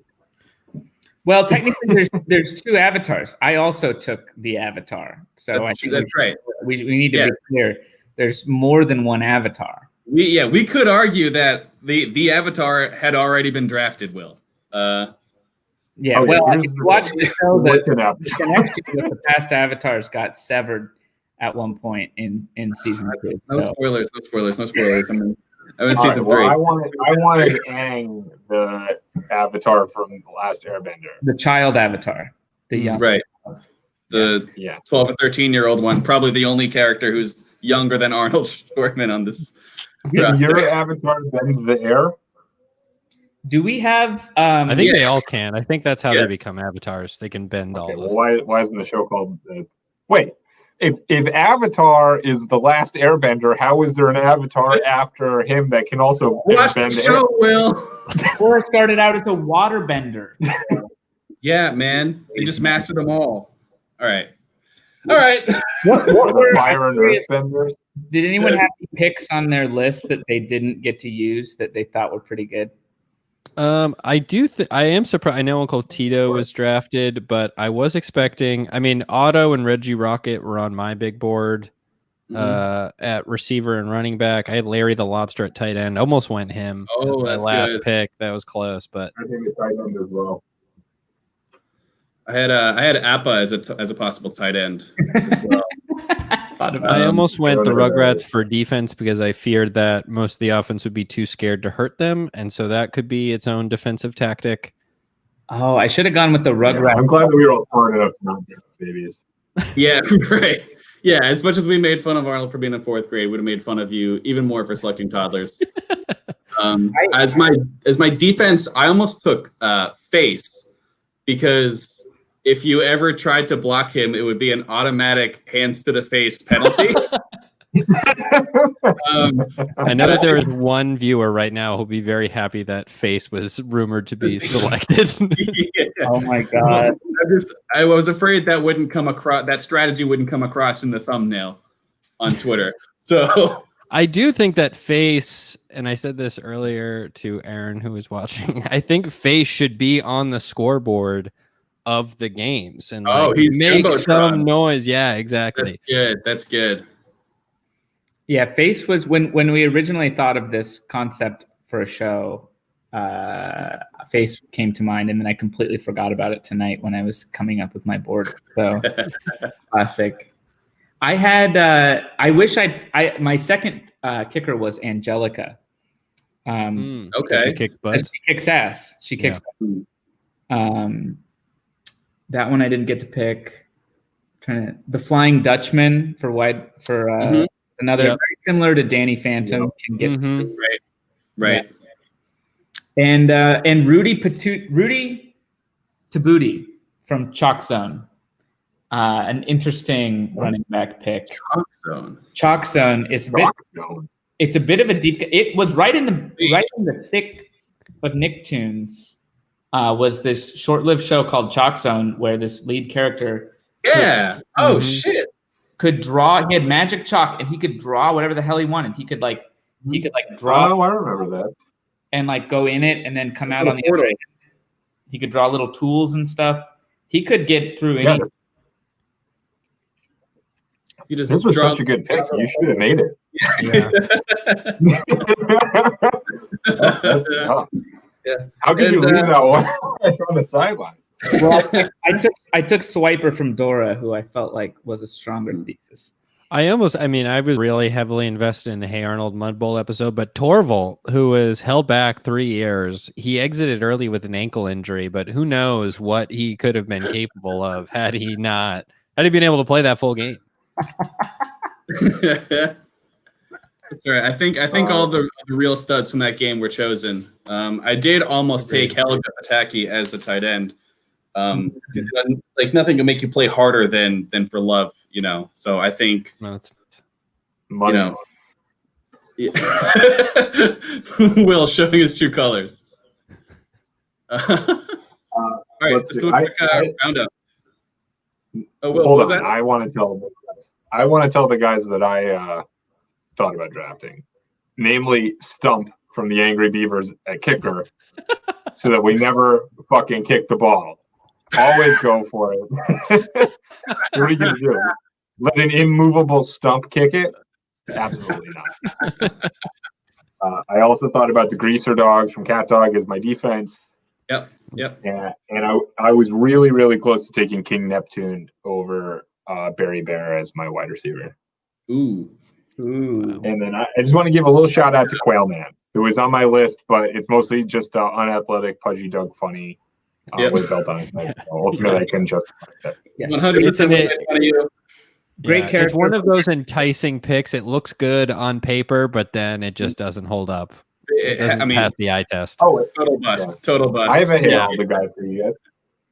Well, technically, there's 2 avatars. I also took the Avatar, so I think that's right. We need to be clear. There's more than one Avatar. We could argue that the Avatar had already been drafted, Will. If you watch the show, the connection with the past Avatars got severed at one point in season 2. No spoilers. I mean, I went season 3. Well, I wanted to hang the Avatar from The Last Airbender. The child Avatar, the young, right? The 12 or 13-year-old one, probably the only character who's younger than Arnold Schwartzman on this. Your Avatar bends the air. Do we have? I think they all can. I think that's how they become avatars. They can bend all. Well, why isn't the show called? Wait, if Avatar is the last Airbender, how is there an Avatar after him that can also watch bend the show, air? Will? Korra started out as a waterbender. Yeah, man, they just mastered them all. All right. What were fire and earthbenders? Did anyone have any picks on their list that they didn't get to use that they thought were pretty good? I am surprised. I know Uncle Tito was drafted, but I was expecting. I mean, Otto and Reggie Rocket were on my big board at receiver and running back. I had Larry the Lobster at tight end. Almost went him as my last pick. That was close, but I think it's tight end as well. I had Appa as a possible tight end as well. I almost went the Rugrats for defense because I feared that most of the offense would be too scared to hurt them, and so that could be its own defensive tactic. Oh, I should have gone with the Rugrat. I'm glad that we were all smart enough to not get babies. Yeah, right. Yeah, as much as we made fun of Arnold for being in 4th grade, would have made fun of you even more for selecting toddlers. As my defense, I almost took Face, because if you ever tried to block him, it would be an automatic hands to the face penalty. I know that there is one viewer right now who'll be very happy that Face was rumored to be selected. Yeah. Oh my god! I was afraid that wouldn't come across. That strategy wouldn't come across in the thumbnail on Twitter. So I do think that Face, and I said this earlier to Aaron who was watching, I think Face should be on the scoreboard of the games and he's make Jumbotron. some noise. Yeah, exactly. That's good. Yeah, Face was when we originally thought of this concept for a show. Face came to mind, and then I completely forgot about it tonight when I was coming up with my board. So classic. I had. I wish my second kicker was Angelica. Okay. She kicked butt. She kicks ass. She kicks. Yeah. That one I didn't get to pick. The Flying Dutchman for another very similar to Danny Phantom can get right. Yeah. And Rudy Tabuti from Chalk Zone, an interesting running back pick. Chalk Zone. It's a bit of a deep. It was right in the thick of Nicktoons. Was this short-lived show called Chalk Zone where this lead character Shit could draw. He had magic chalk and he could draw whatever the hell he wanted. He could draw. Oh, I remember that. And go in it and then come out on the other end. He could draw little tools and stuff. He could get through any. This was such a good pick. You should have made it. That's tough. Yeah. How could you leave that one on the sideline? Well, I took Swiper from Dora, who I felt like was a stronger thesis. I was really heavily invested in the Hey Arnold Mud Bowl episode, but Torvald, who was held back 3 years, he exited early with an ankle injury, but who knows what he could have been capable of had he been able to play that full game. That's right. I think all the real studs from that game were chosen. I did almost take Helga Pataki as the tight end. Nothing can make you play harder than for love, So I think money. Will showing his true colors. All right, let's do a quick roundup. Will, hold on. That? I want to tell the guys that I thought about drafting, namely Stump from the Angry Beavers at kicker, so that we never fucking kick the ball. Always go for it. What are you going to do? Let an immovable Stump kick it? Absolutely not. I also thought about the Greaser Dogs from Cat Dog as my defense. Yep. And I was really, really close to taking King Neptune over Barry Bear as my wide receiver. Ooh. And then I just want to give a little shout out to Quail Man, who was on my list, but it's mostly just unathletic, pudgy Doug funny. With belt on his neck. Ultimately, I couldn't justify that. 100%. Great character. It's one of those enticing picks. It looks good on paper, but then it just doesn't hold up. It doesn't pass the eye test. Oh, total bust. Yeah. Total bust. I have a guy for you guys.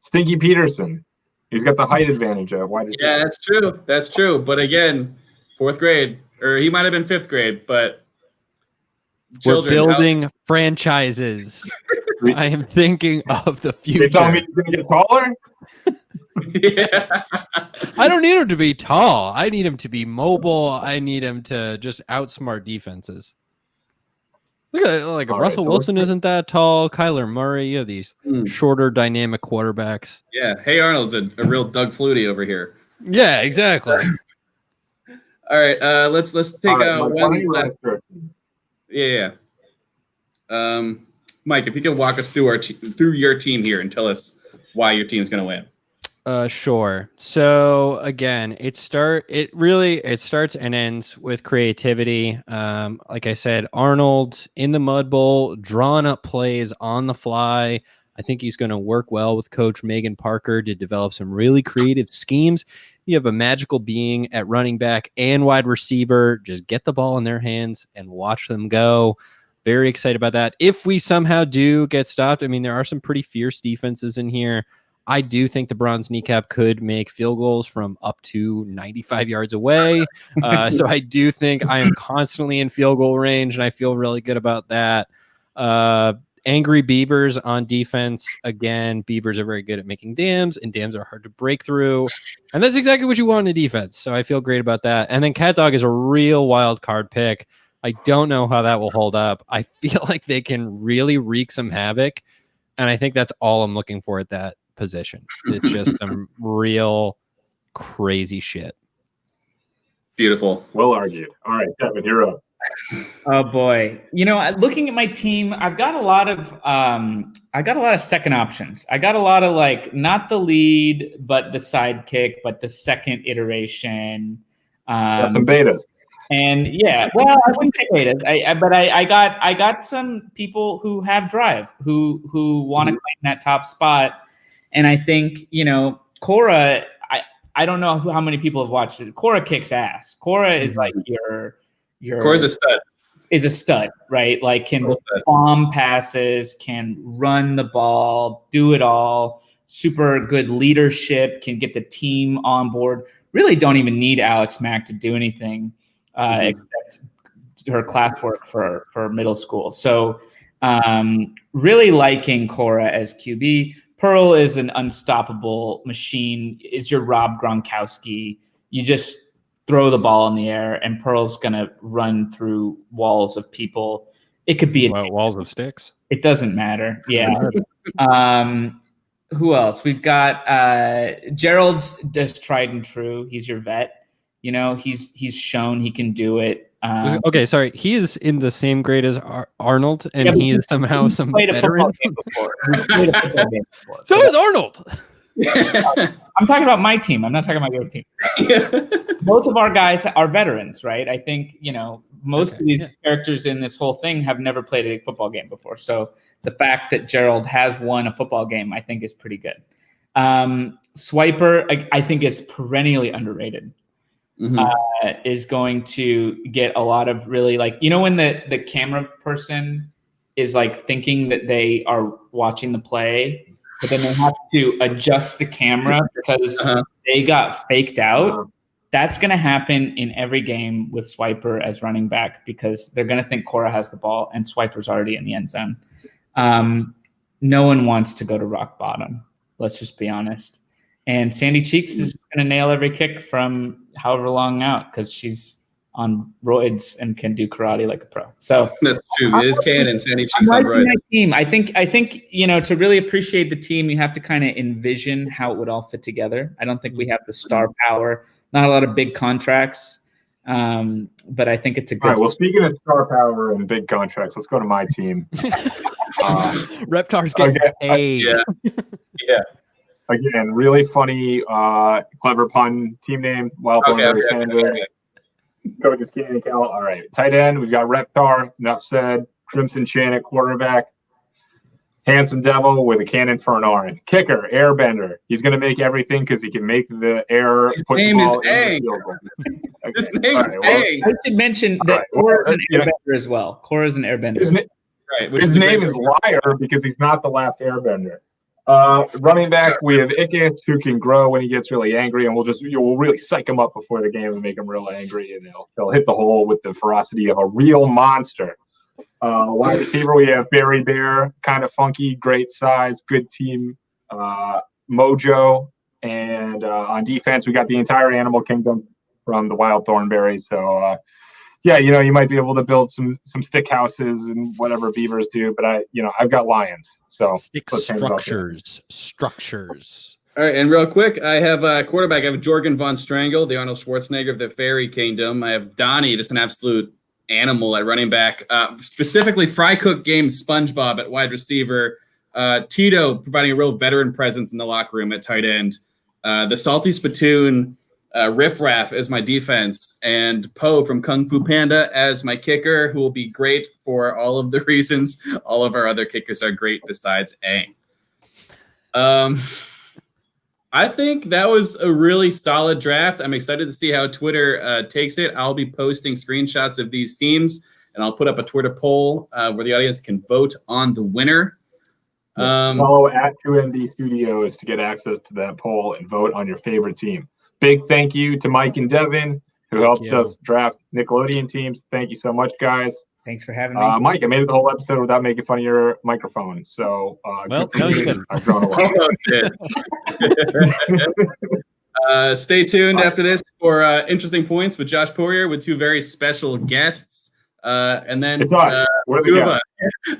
Stinky Peterson. He's got the height advantage. That's true. That's true. But again, 4th grade, or he might have been 5th grade, but we're building franchises. I am thinking of the future. You're telling me he's going to get taller? Yeah. I don't need him to be tall. I need him to be mobile. I need him to just outsmart defenses. Look at Russell Wilson isn't that tall. Kyler Murray, you have these shorter, dynamic quarterbacks. Yeah. Hey Arnold's a real Doug Flutie over here. Yeah, exactly. All right. Let's take one last. Yeah. Mike, if you can walk us through through your team here and tell us why your team's going to win. Sure. So again, it starts and ends with creativity. Like I said, Arnold in the Mud Bowl, drawing up plays on the fly. I think he's going to work well with Coach Megan Parker to develop some really creative schemes. You have a magical being at running back and wide receiver. Just get the ball in their hands and watch them go. Very excited about that. If we somehow do get stopped, I mean, there are some pretty fierce defenses in here. I do think the bronze kneecap could make field goals from up to 95 yards away. So I do think I am constantly in field goal range, and I feel really good about that. Angry Beavers on defense. Again, Beavers are very good at making dams, and dams are hard to break through. And that's exactly what you want in defense. So I feel great about that. And then Cat Dog is a real wild card pick. I don't know how that will hold up. I feel like they can really wreak some havoc. And I think that's all I'm looking for at that position. It's just some real crazy shit. Beautiful. Well argued. All right, Kevin, you're up. Oh boy. Looking at my team, I've got a lot of second options. I got a lot of like not the lead, but the sidekick, but the second iteration. Got some betas. And yeah, well, I wouldn't say betas. But I got some people who have drive, who want to claim that top spot. And I think, Cora, I don't know how many people have watched it. Cora kicks ass. Cora is like your Cora's a stud. Is a stud, right? Like can bomb passes, can run the ball, do it all. Super good leadership, can get the team on board. Really don't even need Alex Mack to do anything except her classwork for middle school. So really liking Cora as QB. Pearl is an unstoppable machine. Is your Rob Gronkowski. You just throw the ball in the air, and Pearl's going to run through walls of people. It could be walls of sticks. It doesn't matter. Yeah. Who else? We've got Gerald's just tried and true. He's your vet. He's shown he can do it. Okay, sorry. He is in the same grade as Arnold, and he is somehow some veteran. So is Arnold. I'm talking about my team. I'm not talking about your team. Both of our guys are veterans, right? I think, most of these characters in this whole thing have never played a football game before. So the fact that Gerald has won a football game, I think is pretty good. Swiper, I think is perennially underrated. Is going to get a lot of really when the camera person is like thinking that they are watching the play, but then they have to adjust the camera because they got faked out. That's going to happen in every game with Swiper as running back because they're going to think Cora has the ball and Swiper's already in the end zone. No one wants to go to rock bottom. Let's just be honest. And Sandy Cheeks is going to nail every kick from however long out because she's on roids and can do karate like a pro. So that's true. It is canon. Sandy Cheeks on roids. Team. I think to really appreciate the team, you have to kind of envision how it would all fit together. I don't think we have the star power. Not a lot of big contracts, but I think it's a good. All right. Well, speaking of star power and big contracts, let's go to my team. Reptar's getting paid. Yeah. Again, really funny, clever pun. Team name, Wild Thornberry Sanders. Coaches Keenan Cal. All right. Tight end, we've got Reptar. Enough said. Crimson Chin at quarterback. Handsome Devil with a cannon for an arm. Kicker, Airbender. He's going to make everything because he can make the air. His name is A. His name is A. I should mention that Cora's an airbender as well. Cora's an airbender. His name is Liar because he's not the last airbender. Running back, we have Ickis who can grow when he gets really angry, and we'll really psych him up before the game and make him real angry, and he'll hit the hole with the ferocity of a real monster. Wide receiver, we have Barry Bear, kind of funky, great size, good team, mojo, and on defense, we got the entire animal kingdom from the Wild Thornberries. So, you might be able to build some stick houses and whatever beavers do, but I've got lions. So stick structures. All right, and real quick, I have a quarterback. I have Jorgen von Strangle, the Arnold Schwarzenegger of the Fairy Kingdom. I have Donnie, just an absolute animal at running back. Specifically, Fry Cook Game SpongeBob at wide receiver. Tito providing a real veteran presence in the locker room at tight end. The Salty Spittoon. Riff Raff as my defense, and Poe from Kung Fu Panda as my kicker, who will be great for all of the reasons all of our other kickers are great besides Aang. I think that was a really solid draft. I'm excited to see how Twitter takes it. I'll be posting screenshots of these teams, and I'll put up a Twitter poll where the audience can vote on the winner. Follow at 2MD Studios to get access to that poll and vote on your favorite team. Big thank you to Mike and Devin, who helped us draft Nickelodeon teams. Thank you so much, guys. Thanks for having me. Mike, I made it the whole episode without making fun of your microphone. So, well, no, you didn't. I've grown a lot. Stay tuned after this for Interesting Points with Josh Poirier with two very special guests. And then it's us. We're the two of us.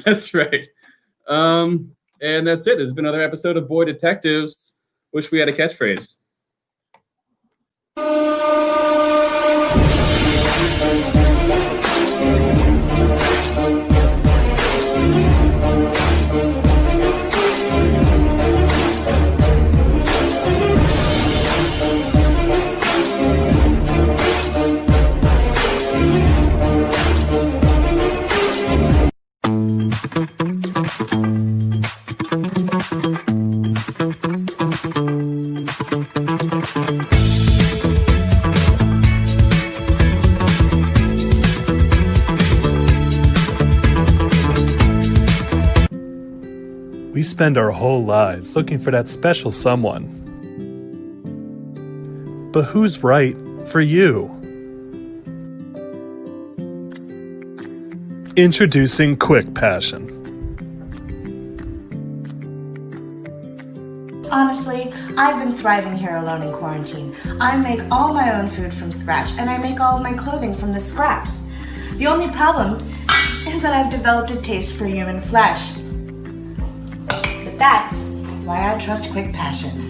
That's right. And that's it. This has been another episode of Boy Detectives. Wish we had a catchphrase. We spend our whole lives looking for that special someone. But who's right for you? Introducing Quick Passion. Honestly, I've been thriving here alone in quarantine. I make all my own food from scratch, and I make all of my clothing from the scraps. The only problem is that I've developed a taste for human flesh. But that's why I trust Quick Passion.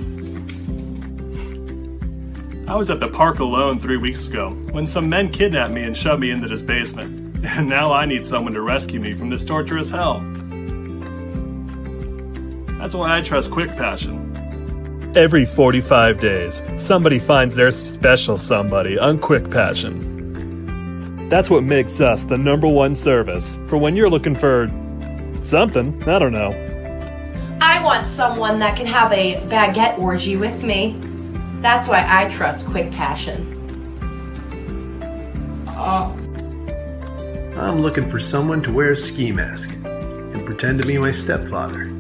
I was at the park alone 3 weeks ago when some men kidnapped me and shoved me into this basement. And now I need someone to rescue me from this torturous hell. That's why I trust Quick Passion. Every 45 days, somebody finds their special somebody on Quick Passion. That's what makes us the #1 service for when you're looking for something, I don't know. I want someone that can have a baguette orgy with me. That's why I trust Quick Passion. I'm looking for someone to wear a ski mask and pretend to be my stepfather.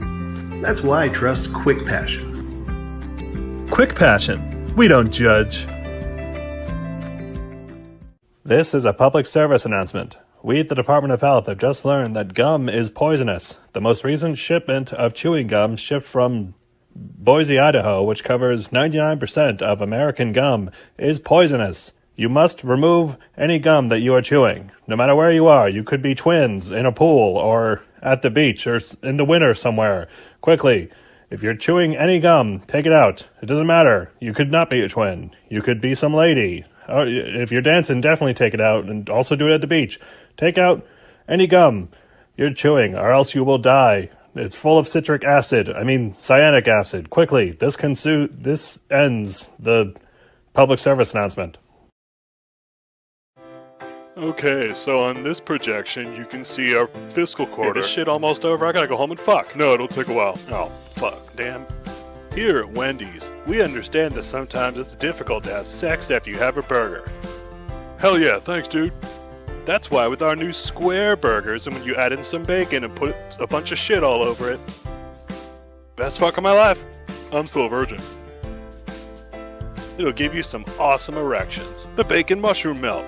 That's why I trust Quick Passion. Quick Passion. We don't judge. This is a public service announcement. We at the Department of Health have just learned that gum is poisonous. The most recent shipment of chewing gum shipped from Boise, Idaho, which covers 99% of American gum, is poisonous. You must remove any gum that you are chewing. No matter where you are, you could be twins in a pool or at the beach or in the winter somewhere. Quickly, if you're chewing any gum, take it out. It doesn't matter. You could not be a twin. You could be some lady. If you're dancing, definitely take it out and also do it at the beach. Take out any gum you're chewing or else you will die. It's full of cyanic acid. Quickly, this ends the public service announcement. Okay, so on this projection, you can see our fiscal quarter. Hey, this shit almost over. I gotta go home and fuck. No, it'll take a while. Oh, fuck. Damn. Here at Wendy's, we understand that sometimes it's difficult to have sex after you have a burger. Hell yeah, thanks, dude. That's why with our new square burgers, and when you add in some bacon and put a bunch of shit all over it, best fuck of my life. I'm still a virgin. It'll give you some awesome erections. The bacon mushroom melt.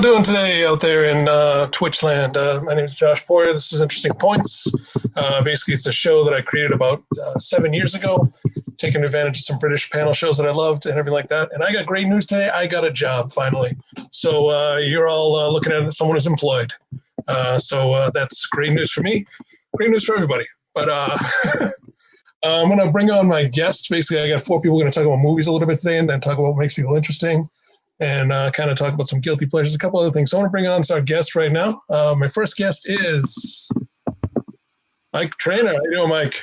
doing today out there in Twitch land? My name is Josh Boyer. This is Interesting Points. Basically, it's a show that I created about 7 years ago, taking advantage of some British panel shows that I loved and everything like that. And I got great news today. I got a job finally. So you're all looking at someone who's employed. So that's great news for me. Great news for everybody. But I'm going to bring on my guests. Basically, I got 4 people going to talk about movies a little bit today and then talk about what makes people interesting. And kind of talk about some guilty pleasures, a couple other things. So I want to bring on our guest right now. My first guest is Mike Trainer. How you doing, Mike?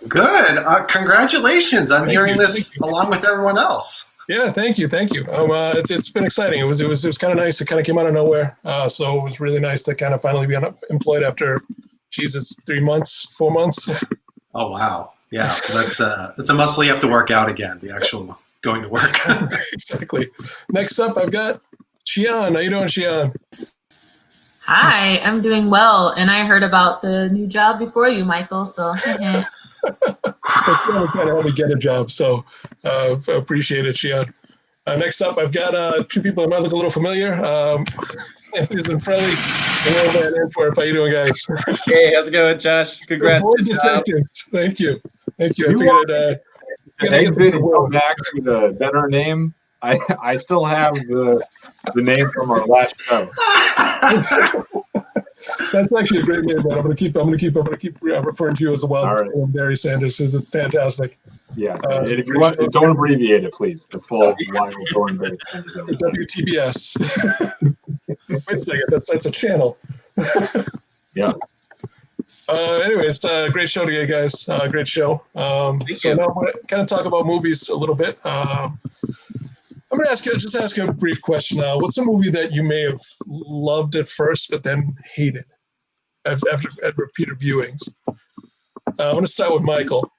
Good. Congratulations. I'm hearing this along with everyone else. Yeah, thank you. It's been exciting. It was kind of nice. It kind of came out of nowhere. So it was really nice to kind of finally be employed after, Jesus, 3 months, 4 months. Oh, wow. Yeah. So that's a muscle you have to work out again, the actual going to work. Exactly. Next up, I've got Shion. How you doing, Shion? Hi, I'm doing well, and I heard about the new job before you, Michael, so That's kind of help me get a job, so appreciate it, Shion. Next up, I've got 2 people that might look a little familiar. Anthony's and Freddie. How you doing, guys? Hey, how's it going, Josh? Congrats. Thank you. I Exit and go back to the better name. I still have the name from our last show. That's actually a great name, man. I'm gonna keep referring to you as well. Right. Barry Sanders says it's fantastic. Yeah, and if you want, don't abbreviate it, please. The full line of Thorn Barry Sanders. WTBS. Wait a second, that's a channel. Yeah. Anyways, great show today, guys. Great show. So now I'm going to kind of talk about movies a little bit. I'm going to ask you a brief question. What's a movie that you may have loved at first but then hated after repeated viewings? I want to start with Michael.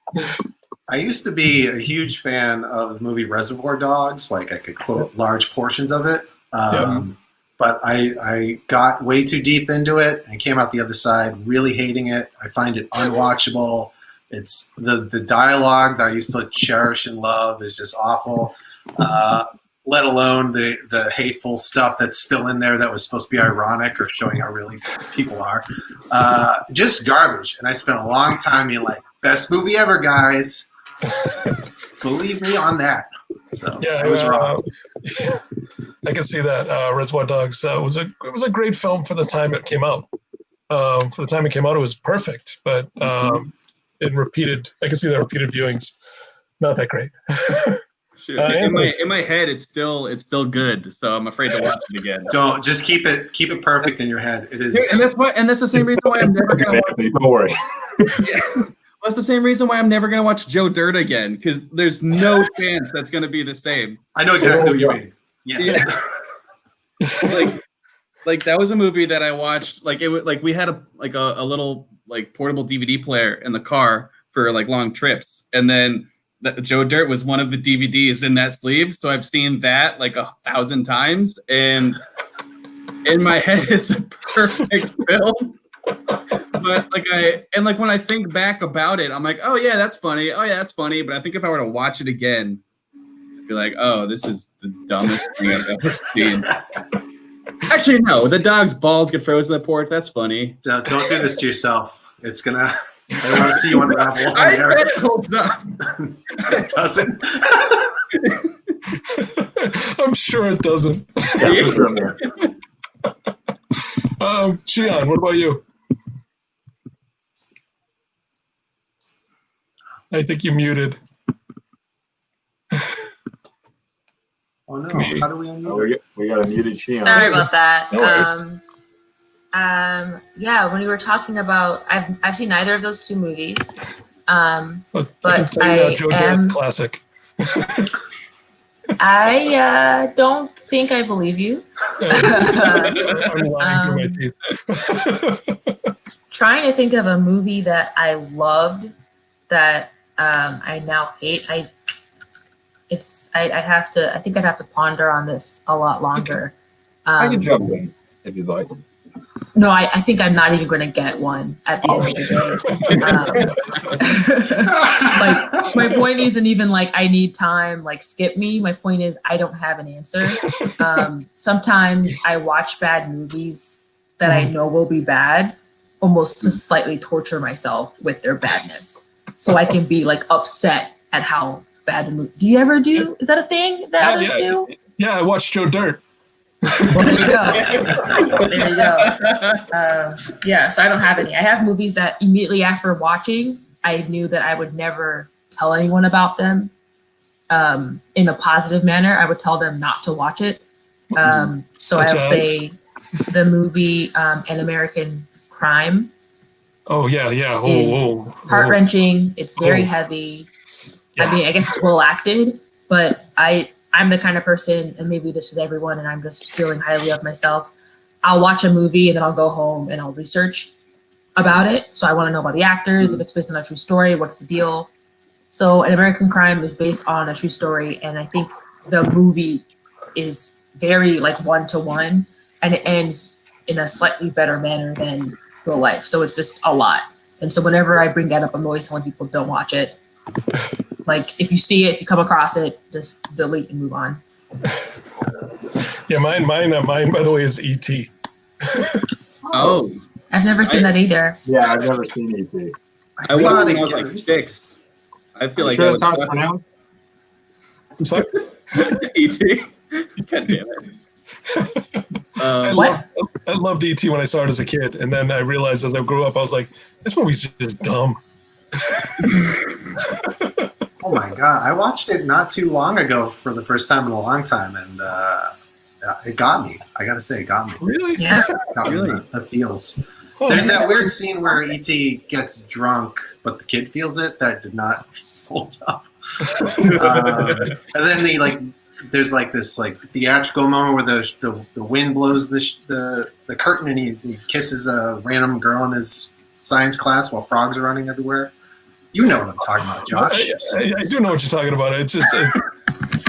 I used to be a huge fan of the movie Reservoir Dogs. Like I could quote large portions of it. But I got way too deep into it and came out the other side really hating it. I find it unwatchable. It's the dialogue that I used to cherish and love is just awful. Let alone the hateful stuff that's still in there that was supposed to be ironic or showing how really people are. Just garbage. And I spent a long time being like, best movie ever, guys. Believe me on that. So yeah, I was wrong. I can see that. Reservoir Dogs it was a great film for the time it came out. For the time it came out, it was perfect. But I can see the repeated viewings, not that great. Sure. In my head, it's still good. So I'm afraid to watch it again. Don't just keep it perfect in your head. It is, and that's the same reason why I'm never gonna watch. Don't worry. Yeah. That's the same reason why I'm never going to watch Joe Dirt again, because there's no chance that's going to be the same. I know exactly what you mean. Yes. Yeah. like that was a movie that I watched. Like it was like we had a little like portable DVD player in the car for like long trips, and then Joe Dirt was one of the DVDs in that sleeve. So I've seen that like 1,000 times, and in my head, it's a perfect film. But when I think back about it, I'm like, oh yeah, that's funny. Oh yeah, that's funny. But I think if I were to watch it again, I'd be like, oh, this is the dumbest thing I've ever seen. Actually, no, the dog's balls get frozen in the porch. That's funny. Don't do this to yourself. It's gonna. I want to see you unravel. I bet it holds up. It doesn't. I'm sure it doesn't. Yeah, sure. Shion, what about you? I think you're muted. Oh no! How do we unmute? We got a muted Shion. Sorry about that. No worries. Yeah, when we were talking about, I've seen neither of those 2 movies. But I am classic. I don't think I believe you. I'm lying through my teeth. Trying to think of a movie that I loved that I now hate. I think I'd have to ponder on this a lot longer. I can jump in if you'd like. No, I think I'm not even going to get one at the end of the day. My point isn't even like I need time, like skip me. My point is I don't have an answer. Sometimes I watch bad movies that I know will be bad, almost to slightly torture myself with their badness, so I can be like upset at how bad the movie. Do you ever do? Is that a thing that others do? Yeah, I watched Joe Dirt. Well, there you go. There you go. Yeah, so I don't have any. I have movies that immediately after watching, I knew that I would never tell anyone about them. In a positive manner, I would tell them not to watch it. So I would say the movie An American Crime. Oh yeah. Is heart-wrenching. It's very heavy. Yeah. I mean, I guess it's well acted, but I'm the kind of person, and maybe this is everyone, and I'm just feeling highly of myself. I'll watch a movie and then I'll go home and I'll research about it. So I want to know about the actors, if it's based on a true story, what's the deal. So An American Crime is based on a true story, and I think the movie is very like one-to-one, and it ends in a slightly better manner than real life. So it's just a lot. And so whenever I bring that up, I'm always telling people don't watch it. Like if you see it, if you come across it, just delete and move on. Yeah, mine. By the way, is E.T. Oh, I've never seen that either. Yeah, I've never seen E.T. I watched it when I was like 6. I feel like sure that that's how was it's pronounced. I'm sorry. E.T. God damn it. What? I loved E.T. when I saw it as a kid, and then I realized as I grew up, I was like, this movie's just dumb. Oh my god! I watched it not too long ago for the first time in a long time, and it got me. I gotta say, it got me. Really? Yeah. Got me the feels. There's that weird scene where E.T. gets drunk, but the kid feels it. That did not hold up. And then there's like this like theatrical moment where the wind blows the curtain, and he kisses a random girl in his science class while frogs are running everywhere. You know what I'm talking about, Josh. I do know what you're talking about. It's just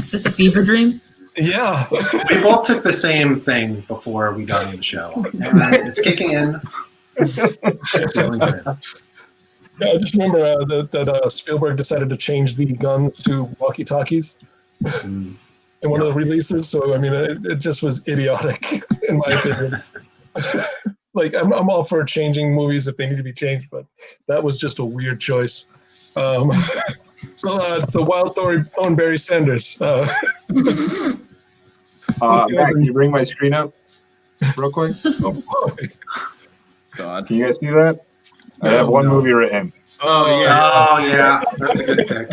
Is this a fever dream? Yeah. We both took the same thing before we got on the show, and it's kicking in. Feeling good. Yeah, I just remember that Spielberg decided to change the guns to walkie-talkies in one of the releases. So I mean, it just was idiotic in my opinion. Like I'm all for changing movies if they need to be changed, but that was just a weird choice. So the Wild Thornberry Sanders. Matt, can you bring my screen up real quick? Oh, God. Can you guys see that? I have one movie written. Oh yeah. Oh yeah, that's a good pick.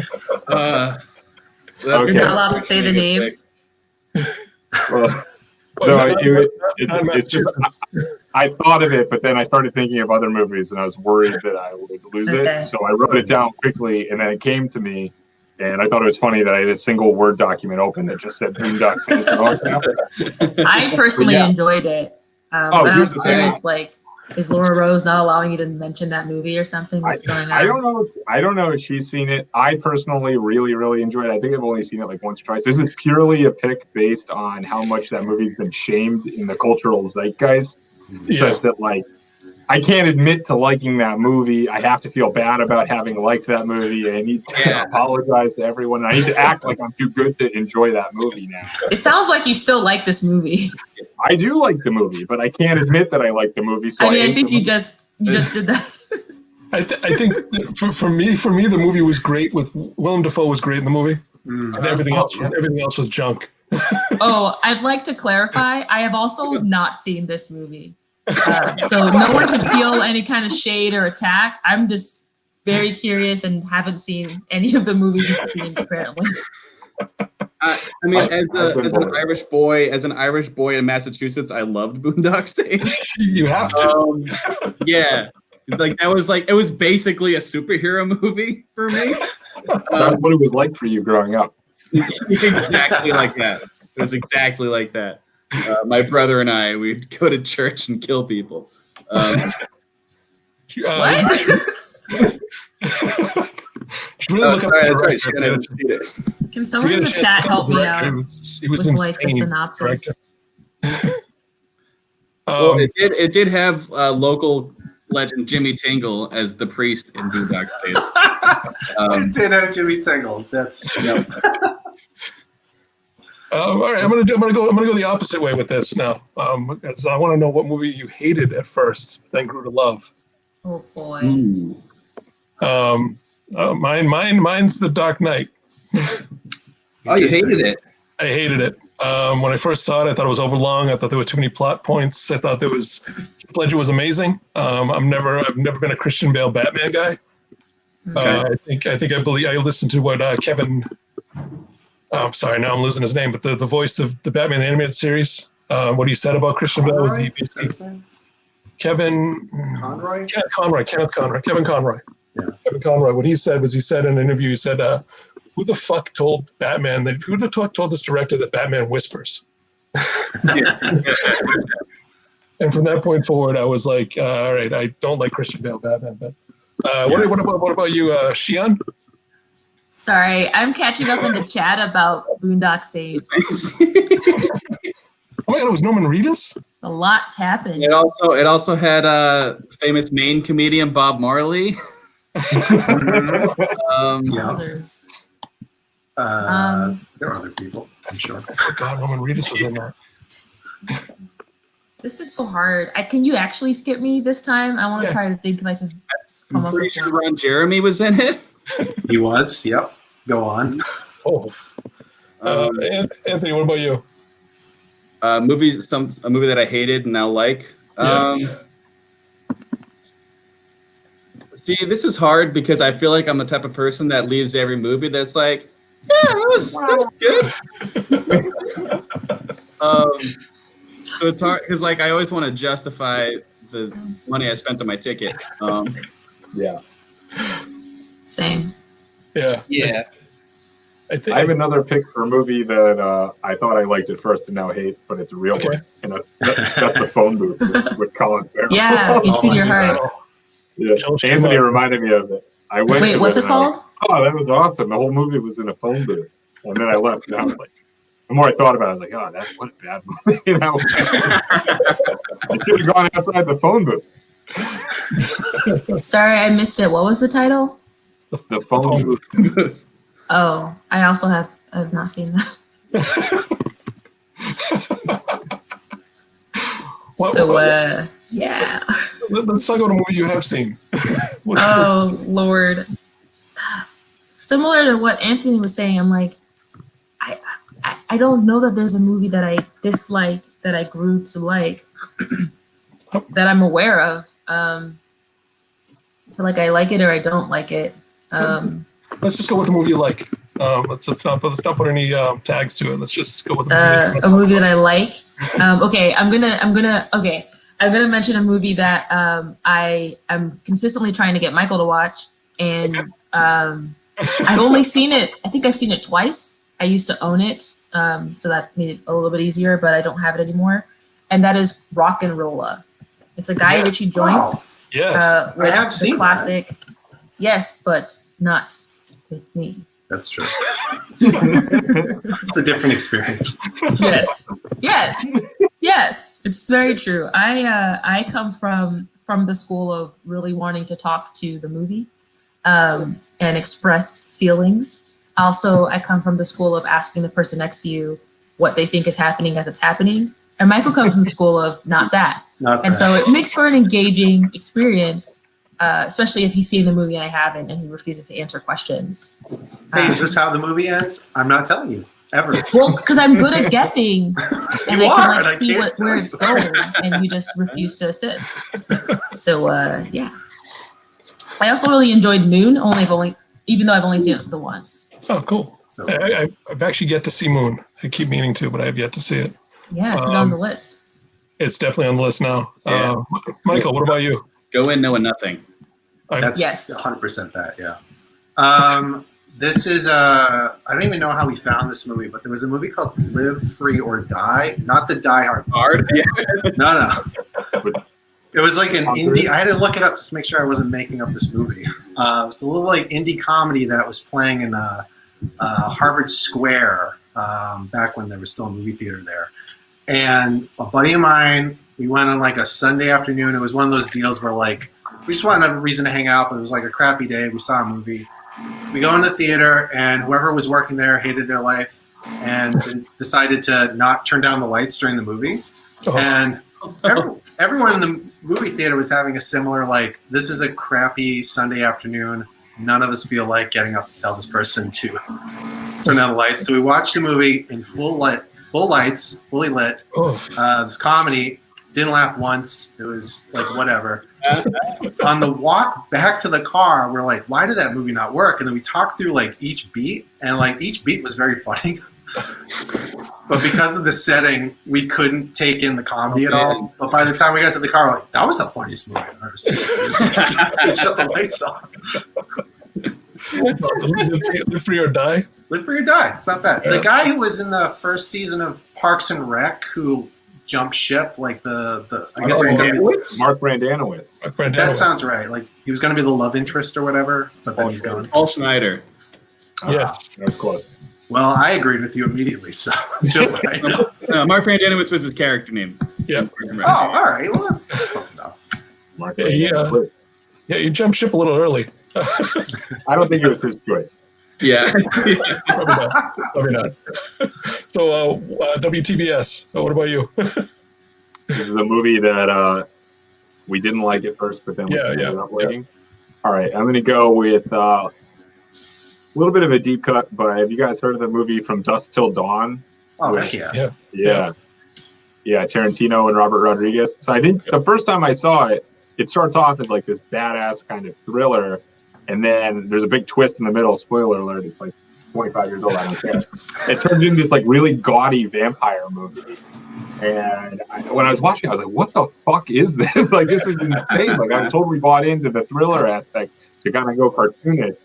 You're not allowed to say the name. Well, no, it's just I thought of it, but then I started thinking of other movies, and I was worried that I would lose it. So I wrote it down quickly, and then it came to me, and I thought it was funny that I had a single Word document open that just said Boondock Saints. I personally enjoyed it. But I was curious, like, is Laura Rose not allowing you to mention that movie or something? What's going on? I don't know if she's seen it. I personally really, really enjoyed it. I think I've only seen it like once or twice. This is purely a pick based on how much that movie's been shamed in the cultural zeitgeist. Such that, like, I can't admit to liking that movie. I have to feel bad about having liked that movie. I need to apologize to everyone. I need to act like I'm too good to enjoy that movie now. It sounds like you still like this movie. I do like the movie, but I can't admit that I like the movie. So I think you just did that. I think for me, the movie was great. With Willem Dafoe was great in the movie, and everything else was junk. Oh, I'd like to clarify. I have also not seen this movie. So no one should feel any kind of shade or attack. I'm just very curious and haven't seen any of the movies you've seen, apparently. I mean, as an Irish boy in Massachusetts, I loved Boondock Saints. You have to. Yeah. Like it was basically a superhero movie for me. That's what it was like for you growing up. Exactly like that. It was exactly like that. My brother and I, we'd go to church and kill people. What? Can someone in the chat help me out with like a synopsis? Well, it did have local legend Jimmy Tingle as the priest in Boondock Saints. I did have Jimmy Tingle. That's yep. All right, I'm gonna go the opposite way with this now. As I want to know what movie you hated at first, then grew to love. Oh boy. Mine's The Dark Knight. Oh, you hated it. I hated it. When I first saw it, I thought it was overlong. I thought there were too many plot points. I thought Ledger was amazing. I've never been a Christian Bale Batman guy. Okay. I listened to what Kevin. I'm sorry, now I'm losing his name, but the voice of the Batman animated series. What he said about Christian Bale was Kevin Conroy. Kevin Conroy. Yeah. Kevin Conroy. What he said in an interview, he said, "Who the fuck told Batman that? Who the fuck told this director that Batman whispers?" And from that point forward, I was like, all right, I don't like Christian Bale Batman. But what about you, Shion? Sorry, I'm catching up in the chat about Boondock Saints. Oh my God, it was Norman Reedus? A lot's happened. It also had famous Maine comedian Bob Marley. Others. There are other people, I'm sure. I forgot Norman Reedus was in that. This is so hard. Can you actually skip me this time? I want to try to think if I can. I'm pretty sure Ron Jeremy was in it. He was. Yep. Go on. Oh. Anthony, what about you? A movie that I hated and now like. See, this is hard because I feel like I'm the type of person that leaves every movie that's like, yeah, that was good. So it's hard because I always want to justify the money I spent on my ticket. Yeah. Same. Yeah. I have another pick for a movie that I thought I liked at first and now hate, but it's a real one, and that's The Phone Booth with Colin Farrell. Yeah, it's in your heart. Yeah, Anthony reminded me of it. Wait, what's it called? Oh, that was awesome. The whole movie was in a phone booth, and then I left. And I was like, the more I thought about it, I was like, oh, what a bad movie. I should have gone outside the phone booth. Sorry, I missed it. What was the title? The Phone Booth. Oh, I also have not seen that. Yeah. Let's talk about a movie you have seen. Oh, Lord. Similar to what Anthony was saying, I'm like, I don't know that there's a movie that I disliked that I grew to like that I'm aware of. I feel like I like it or I don't like it. Let's just go with the movie you like. Let's not put any tags to it. Let's just go with the movie. A movie that I like. Okay, I'm gonna mention a movie that I am consistently trying to get Michael to watch, and I've only seen it. I think I've seen it twice. I used to own it, so that made it a little bit easier, but I don't have it anymore. And that is Rock and Rolla. It's a Guy Ritchie joint. Wow. Yes, I have seen classic. That. Yes, but not with me. That's true. It's a different experience. Yes. It's very true. I come from the school of really wanting to talk to the movie and express feelings. Also, I come from the school of asking the person next to you what they think is happening as it's happening. And Michael comes from the school of not that. So it makes for an engaging experience. Especially if he's seen the movie and I haven't, and he refuses to answer questions. Hey, is this how the movie ends? I'm not telling you ever. Well, because I'm good at guessing, and I can see where it's going, and you just refuse to assist. So yeah. I also really enjoyed Moon, even though I've only seen it the once. Oh, cool. So I've actually yet to see Moon. I keep meaning to, but I have yet to see it. Yeah, put it on the list. It's definitely on the list now. Yeah. Michael, what about you? Go in knowing nothing. That's 100% that, yeah. This is I don't even know how we found this movie, but there was a movie called Live Free or Die, not the Die Hard. No. It was like an indie. I had to look it up just to make sure I wasn't making up this movie. It's a little like indie comedy that was playing in Harvard Square back when there was still a movie theater there. And a buddy of mine, we went on like a Sunday afternoon. It was one of those deals where like we just wanted a reason to hang out, but it was like a crappy day. We saw a movie. We go in the theater, and whoever was working there hated their life and decided to not turn down the lights during the movie. And everyone in the movie theater was having a similar, like, this is a crappy Sunday afternoon. None of us feel like getting up to tell this person to turn down the lights. So we watched the movie in full lights, fully lit. This comedy. Didn't laugh once. It was like, whatever. On the walk back to the car, we're like, why did that movie not work? And then we talked through like each beat, and like each beat was very funny. But because of the setting, we couldn't take in the comedy at all. But by the time we got to the car, we're like, that was the funniest movie I've ever seen. We shut the lights off. Live Free or Die? Live Free or Die. It's not bad. Yeah. The guy who was in the first season of Parks and Rec, who jumped ship, like I guess it was going to be Mark Brandanowitz. That sounds right. Like he was going to be the love interest or whatever, but then he's gone. Paul Schneider. Yes, that was close. Well, I agreed with you immediately, so just what I know. Mark Brandanowitz was his character name. Yeah. Oh, all right. Well, that's close enough. Mark you jumped ship a little early. I don't think it was his choice. Yeah. Probably not. So, WTBS, what about you? This is a movie that we didn't like at first, but then we ended up liking. Yeah. All right, I'm going to go with a little bit of a deep cut, but have you guys heard of the movie From Dusk Till Dawn? Oh, yeah, Tarantino and Robert Rodriguez. So I think the first time I saw it, it starts off as like this badass kind of thriller, and then there's a big twist in the middle. Spoiler alert, it's like 25 years old, I don't care. It turns into this like really gaudy vampire movie. And when I was watching, I was like, what the fuck is this? Like, this is insane. Like, I was totally bought into the thriller aspect to kind of go cartoonish.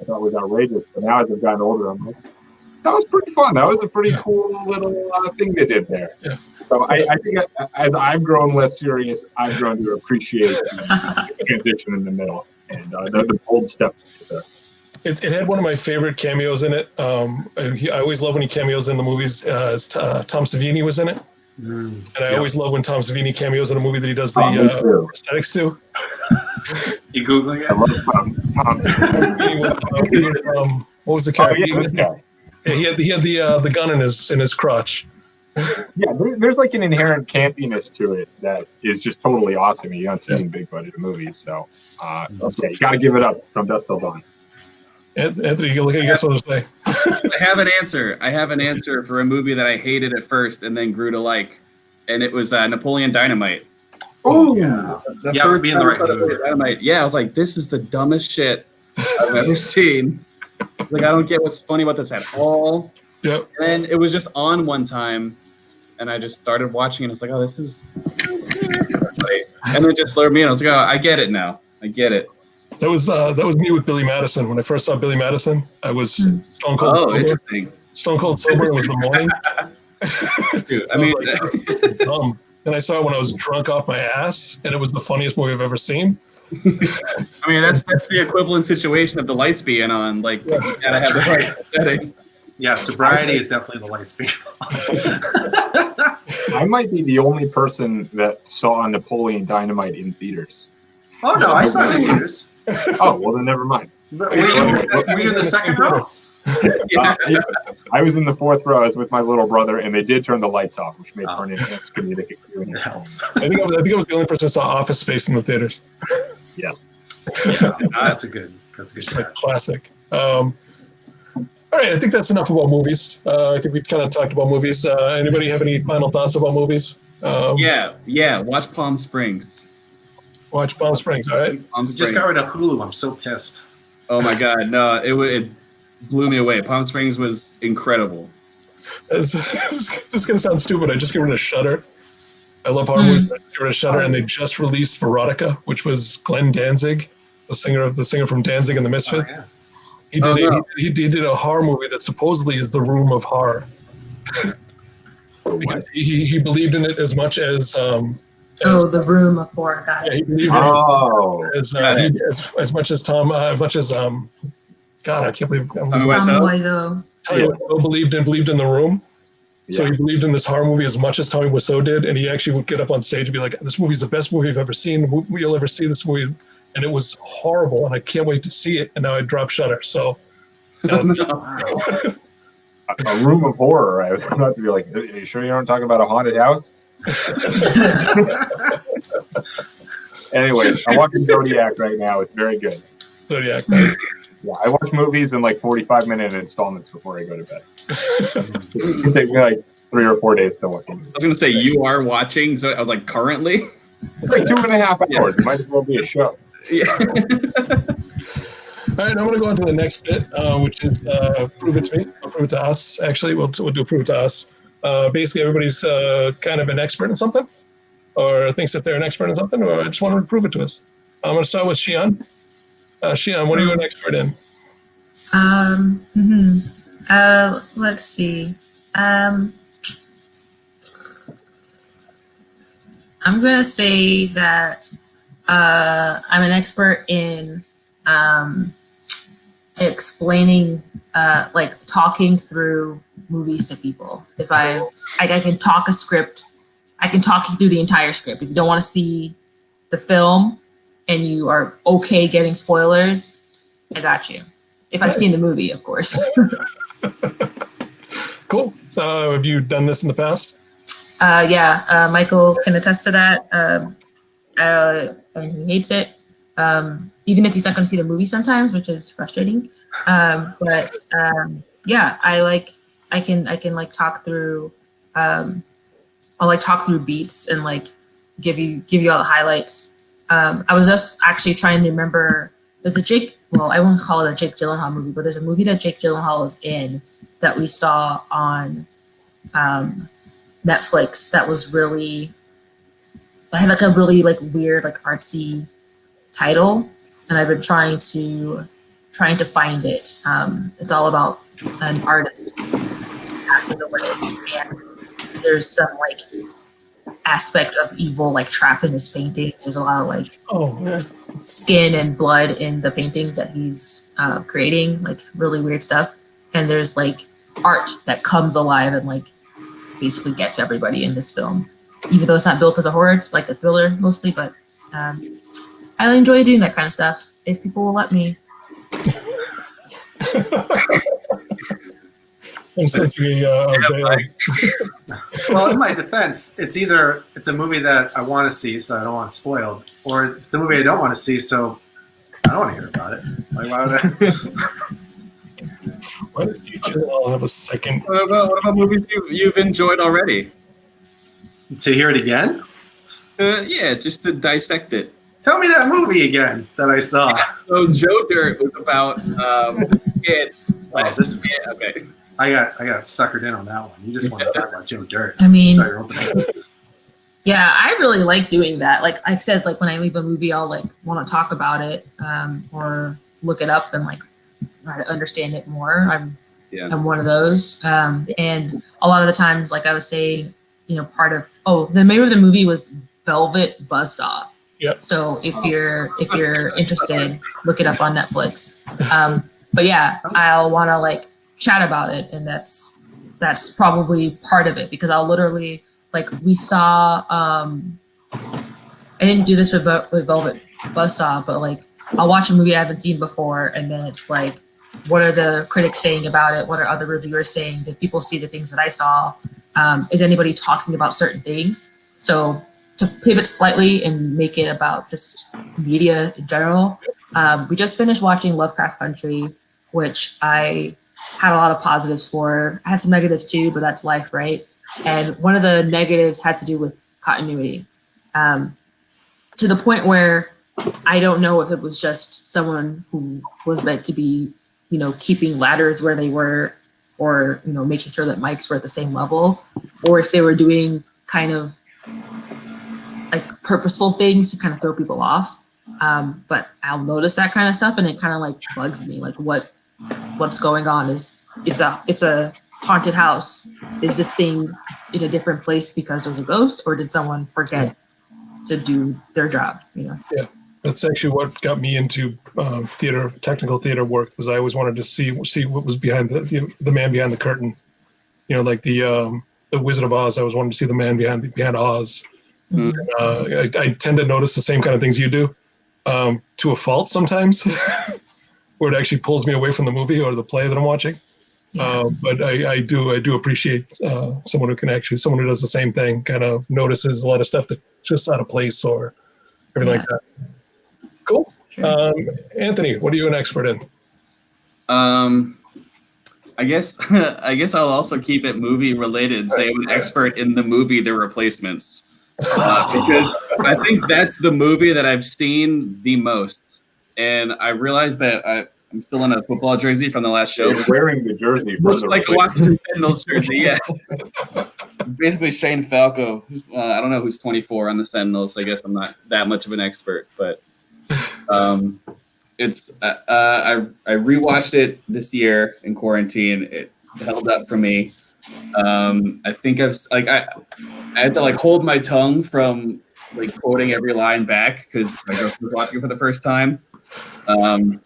I thought it was outrageous. But now as I've gotten older, I'm like, that was pretty fun. That was a pretty cool little thing they did there. Yeah. So I think as I've grown less serious, I've grown to appreciate the transition in the middle and the bold step there. It had one of my favorite cameos in it. I always love when he cameos in the movies. Tom Savini was in it. And I always love when Tom Savini cameos in a movie that he does the prosthetics to. You Googling it? I love Tom Savini. What was the character? He had the gun in his crotch. Yeah, there's like an inherent campiness to it that is just totally awesome. You don't see in big budget movies, so you got to give it up. From Dusk Till Dawn. Anthony, you guess what to say. I have an answer. I have an answer for a movie that I hated at first and then grew to like, and it was Napoleon Dynamite. Oh yeah, you have to be in the right mood. Dynamite. Yeah, I was like, this is the dumbest shit I've ever seen. Like, I don't get what's funny about this at all. Yep. And it was just on one time, and I just started watching, and it's like, oh, this is. And it just lured me in. I was like, oh, I get it now. I get it. That was me with Billy Madison. When I first saw Billy Madison, I was stone cold sober. Interesting. Stone cold sober. It was the morning. Dude, I mean, like, dumb. And I saw it when I was drunk off my ass, and it was the funniest movie I've ever seen. I mean, that's the equivalent situation of the lights being on. Like, you gotta have the right setting. Yeah, sobriety is definitely the lights being on. I might be the only person that saw Napoleon Dynamite in theaters. Oh no, I saw it in theaters. Oh, well then never mind. Were you in the second row? I was in the fourth row. I was with my little brother, and they did turn the lights off, which made for an enhanced comedic experience. Helps. I think I was the only person who saw Office Space in the theaters. Yes. Yeah, that's a good classic. All right, I think that's enough about movies. I think we've kind of talked about movies. Anybody have any final thoughts about movies? Yeah. Watch Palm Springs. Watch Palm Springs. All right. Just got rid of Hulu. I'm so pissed. Oh my god, no! It blew me away. Palm Springs was incredible. This is gonna sound stupid. I just get rid of Shudder. I love horror movies. I get rid of Shudder, and they just released Veronica, which was Glenn Danzig, the singer from Danzig and the Misfits. Oh, yeah. He did a horror movie that supposedly is the Room of Horror. Because he believed in it as much as the Room of Horror. Yeah, he believed in it as much as Tom. God, I can't believe Tommy Wiseau. Tommy Wiseau believed in The Room. So he believed in this horror movie as much as Tommy Wiseau did, and he actually would get up on stage and be like, "This movie's the best movie I've ever seen. You'll ever see this movie. and it was horrible, and I can't wait to see it. And now I dropped Shutter. So, A room of horror. I was about to be like, are you sure you aren't talking about a haunted house? Anyways, I'm watching Zodiac right now. It's very good. Zodiac. Yeah, I watch movies in like 45-minute installments before I go to bed. It takes me like 3 or 4 days to watch it. I was going to say, you are watching, so I was like, currently? It's like 2.5 hours. It might as well be a show. Yeah. All right, I'm going to go on to the next bit, which is prove it to me, or prove it to us. Actually, we'll do prove it to us. Basically, everybody's kind of an expert in something, or thinks that they're an expert in something, or I just want to prove it to us. I'm going to start with Shion. Shion, what are you an expert in? Let's see. I'm going to say that I'm an expert in explaining, like talking through movies to people. If I can talk a script, I can talk you through the entire script. If you don't want to see the film and you are okay getting spoilers, I got you. If I've seen the movie, of course. Cool. So have you done this in the past? Yeah, Michael can attest to that. I mean, he hates it. Even if he's not going to see the movie sometimes, which is frustrating. But yeah, I can like talk through. I'll like talk through beats and like give you all the highlights. I was just actually trying to remember. There's a I won't call it a Jake Gyllenhaal movie, but there's a movie that Jake Gyllenhaal is in that we saw on Netflix that was really, I had like a really like weird like artsy title, and I've been trying to find it. It's all about an artist who passes away, and there's some like aspect of evil like trapped in his paintings. There's a lot of like skin and blood in the paintings that he's creating, like really weird stuff. And there's like art that comes alive and like basically gets everybody in this film, even though it's not built as a horror. It's like a thriller mostly, but I enjoy doing that kind of stuff if people will let me. I'm sensing Well, in my defense, it's either it's a movie that I want to see, so I don't want it spoiled, or it's a movie I don't want to see, so I don't want to hear about it. Like, why would I? Why does I'll have a second? What about movies you've enjoyed already? To hear it again? Yeah, just to dissect it. Tell me that movie again that I saw. Yeah, so Joe Dirt was about it. Oh, this. Yeah, okay. I got suckered in on that one. You just want to talk about Joe Dirt. I mean, Sorry, opening. Yeah, I really like doing that. Like I said, like when I leave a movie, I'll like want to talk about it or look it up and like try to understand it more. I'm one of those. And a lot of the times, like I was saying, you know, the name of the movie was Velvet Buzzsaw. Yep. So if you're interested, look it up on Netflix. But yeah, I'll want to like chat about it, and that's probably part of it, because I'll literally like we saw. I didn't do this with Velvet Buzzsaw, but like I'll watch a movie I haven't seen before, and then it's like, what are the critics saying about it? What are other reviewers saying? Did people see the things that I saw? Is anybody talking about certain things? So to pivot slightly and make it about just media in general, we just finished watching Lovecraft Country, which I had a lot of positives for. I had some negatives too, but that's life, right? And one of the negatives had to do with continuity, to the point where I don't know if it was just someone who was meant to be, you know, keeping ladders where they were, or, you know, making sure that mics were at the same level, or if they were doing kind of like purposeful things to kind of throw people off. But I'll notice that kind of stuff, and it kind of like bugs me. Like what's going on? It's a haunted house. Is this thing in a different place because there's a ghost, or did someone forget to do their job? You know? Yeah, that's actually what got me into technical theater work. Was I always wanted to see what was behind the man behind the curtain. You know, like the Wizard of Oz. I always wanted to see the man behind Oz. Mm-hmm. I tend to notice the same kind of things you do. to a fault sometimes, where it actually pulls me away from the movie or the play that I'm watching. But I do appreciate someone who does the same thing, kind of notices a lot of stuff that's just out of place or everything like that. Cool. Anthony, what are you an expert in? I guess I'll also keep it movie related. Say I'm an expert in the movie The Replacements, because I think that's the movie that I've seen the most. And I realized that I'm still in a football jersey from the last show. You're wearing the jersey. Looks like a Washington Sentinels jersey, yeah. Basically, Shane Falco. I don't know who's 24 on the Sentinels. I guess I'm not that much of an expert, but it's. I rewatched it this year in quarantine. It held up for me. I think I had to hold my tongue from quoting every line back because I was watching it for the first time. And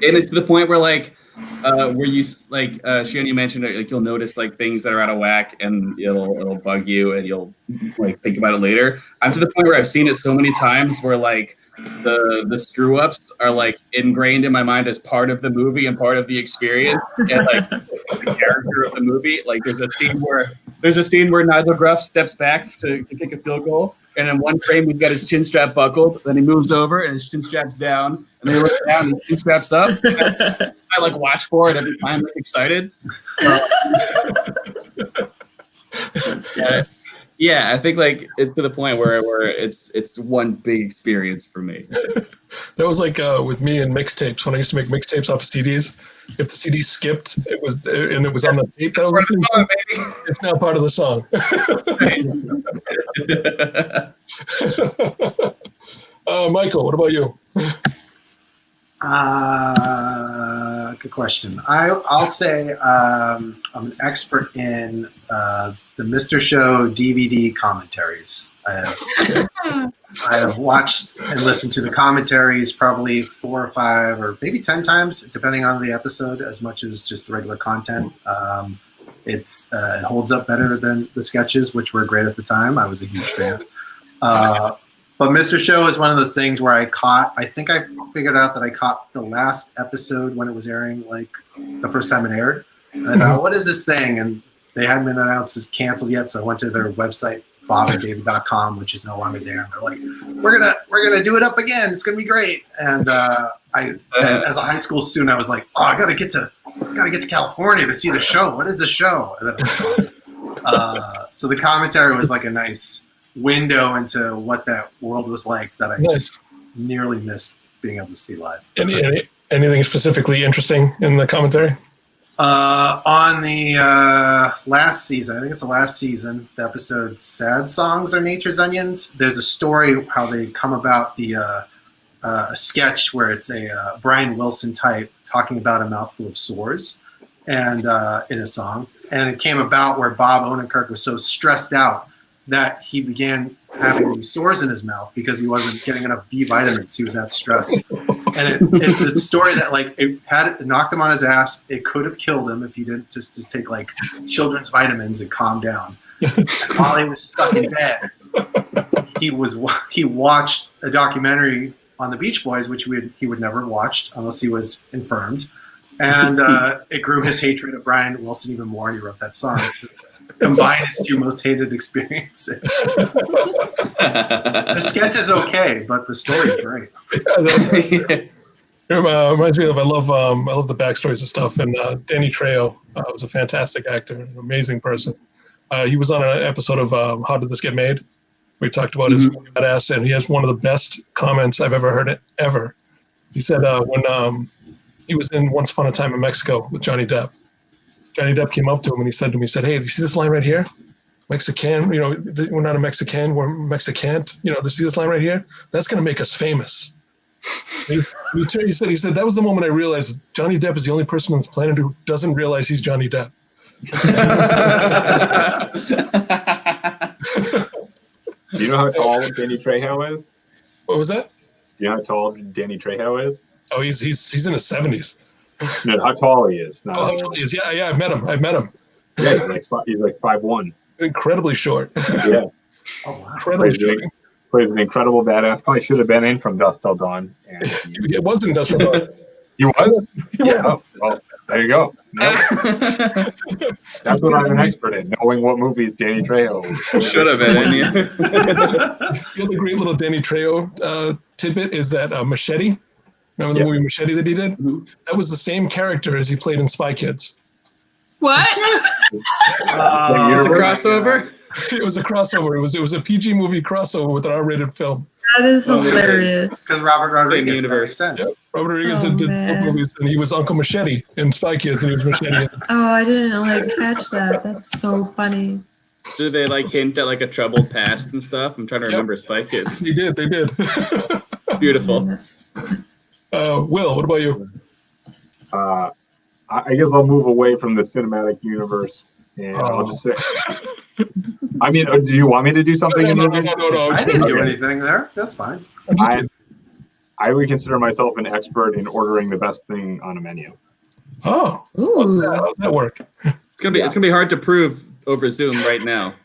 it's to the point where where you Shannon, you mentioned you'll notice things that are out of whack and it'll bug you and you'll think about it later. I'm to the point where I've seen it so many times where the screw ups are ingrained in my mind as part of the movie and part of the experience and the character of the movie. There's a scene where Nigel Gruff steps back to kick a field goal. And in one frame, he's got his chin strap buckled. Then he moves over, and his chin strap's down. And then he looks down, and his chin strap's up. I watch for it every time, excited. Yeah, I think it's to the point where it's one big experience for me. That was with me and mixtapes when I used to make mixtapes off of CDs. If the CD skipped, it was on the tape that I was listening. It's now part of the song. Michael, what about you? Good question. I'll say I'm an expert in the Mr. Show DVD commentaries. I have watched and listened to the commentaries probably 4 or 5 or maybe 10 times, depending on the episode, as much as just the regular content. It holds up better than the sketches, which were great at the time. I was a huge fan. But Mr. Show is one of those things where I think I figured out that I caught the last episode when it was airing, the first time it aired. And I thought, what is this thing? And they hadn't been announced as canceled yet, so I went to their website, bobanddavid.com, which is no longer there. And they're like, we're gonna do it up again. It's gonna be great. And as a high school student, I was like, oh, I gotta get to California to see the show. What is the show? And then it was so the commentary was a nice window into what that world was like that I just nearly missed being able to see live. Anything specifically interesting in the commentary? On the last season, I think it's the last season, the episode Sad Songs Are Nature's Onions, there's a story how they come about a sketch where it's a Brian Wilson type talking about a mouthful of sores and in a song. And it came about where Bob Odenkirk was so stressed out that he began having these sores in his mouth because he wasn't getting enough B vitamins. He was that stressed. And it's a story that it knocked him on his ass. It could have killed him if he didn't just take children's vitamins and calm down. And while he was stuck in bed, he watched a documentary on the Beach Boys, which he would never have watched unless he was infirmed. And it grew his hatred of Brian Wilson even more, and he wrote that song to combine his 2 most hated experiences. The sketch is okay, but the story is great. It reminds me of I love the backstories and stuff. And Danny Trejo was a fantastic actor, an amazing person. He was on an episode of How Did This Get Made? We talked about his badass, and he has one of the best comments I've ever heard ever. He said when he was in Once Upon a Time in Mexico with Johnny Depp. Johnny Depp came up to him and he said to me, "Hey, do you see this line right here? Mexican, we're not a Mexican, we're Mexicant. See this line right here? That's going to make us famous." He said, that was the moment I realized Johnny Depp is the only person on this planet who doesn't realize he's Johnny Depp. Do you know how tall Danny Trejo is? What was that? Do you know how tall Danny Trejo is? Oh, he's in his 70s. No, how tall he is. How tall he is? Yeah, I've met him. Yeah, he's like 5'1". Incredibly short. Yeah. Oh, wow. Incredibly short. plays an incredible badass. Probably should have been in From Dusk Till Dawn. And it wasn't Dusk Till Dawn. He was? Yeah. Oh, well, there you go. That's what I'm an expert in, knowing what movies Danny Trejo should have been in. Yeah. The other great little Danny Trejo tidbit is that Machete. Remember the movie Machete that he did? Mm-hmm. That was the same character as he played in Spy Kids. What? It's a crossover? It was a crossover. It was a PG movie crossover with an R-rated film. That is hilarious. Because Robert Rodriguez, that makes sense. Yep. Robert Rodriguez did both movies, and he was Uncle Machete in Spy Kids, and he was Machete. Oh, I didn't catch that. That's so funny. Did they hint at a troubled past and stuff? I'm trying to remember Spy Kids. They did. Beautiful. Will, what about you? I guess I'll move away from the cinematic universe, and I'll just say. I mean, do you want me to do something in movies? No. I didn't do anything there. That's fine. I would consider myself an expert in ordering the best thing on a menu. Oh, how's that work? It's gonna be hard to prove over Zoom right now.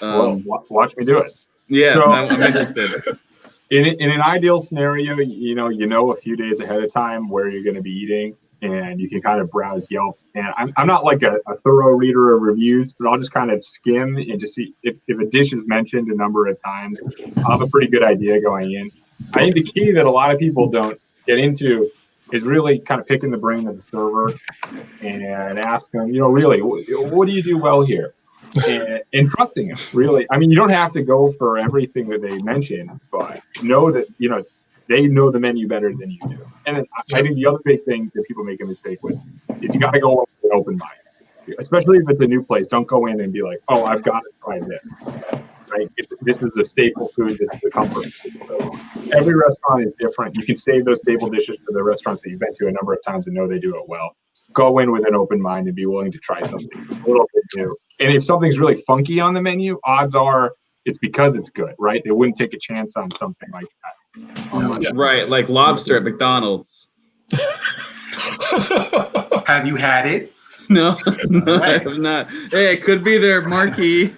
Well, watch me do it. Yeah, so, I'm interested. In an ideal scenario, you know a few days ahead of time where you're going to be eating, and you can kind of browse Yelp. And I'm not like a thorough reader of reviews, but I'll just kind of skim and just see if a dish is mentioned a number of times. I'll have a pretty good idea going in. I think the key that a lot of people don't get into is really kind of picking the brain of the server and ask them, really, what do you do well here? And trusting them, really. I mean, you don't have to go for everything that they mention, but know that, they know the menu better than you do. And I think the other big thing that people make a mistake with is you got to go with an open mind. Especially if it's a new place, don't go in and be like, oh, I've got to try this. Right? This is a staple food. This is a comfort food. So every restaurant is different. You can save those staple dishes for the restaurants that you've been to a number of times and know they do it well. Go in with an open mind and be willing to try something a little bit new. And if something's really funky on the menu, odds are it's because it's good, right? They wouldn't take a chance on something like that. Right, like lobster at McDonald's. Have you had it? No, I have not. Hey, it could be their marquee.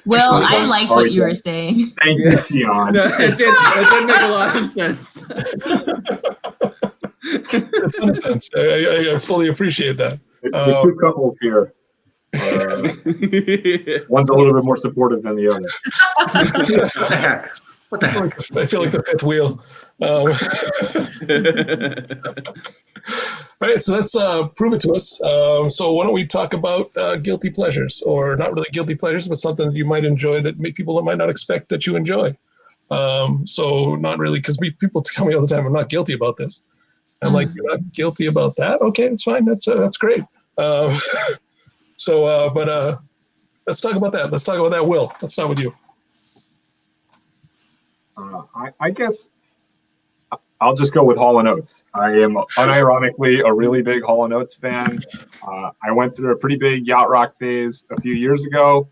Well, I like what you were saying. Thank you, Sion. No, it did make a lot of sense. A ton of sense. I fully appreciate that. The two couples here. One's a little bit more supportive than the other. What the heck? I feel like the fifth wheel. All right, so let's prove it to us. So why don't we talk about guilty pleasures, or not really guilty pleasures, but something that you might enjoy that people might not expect that you enjoy. So not really, because people tell me all the time, I'm not guilty about this. I'm like, you're not guilty about that? Okay, that's fine. That's great. But let's talk about that. Let's talk about that. Will, let's start with you. I guess I'll just go with Hall & Oates. I am unironically a really big Hall & Oates fan. I went through a pretty big yacht rock phase a few years ago,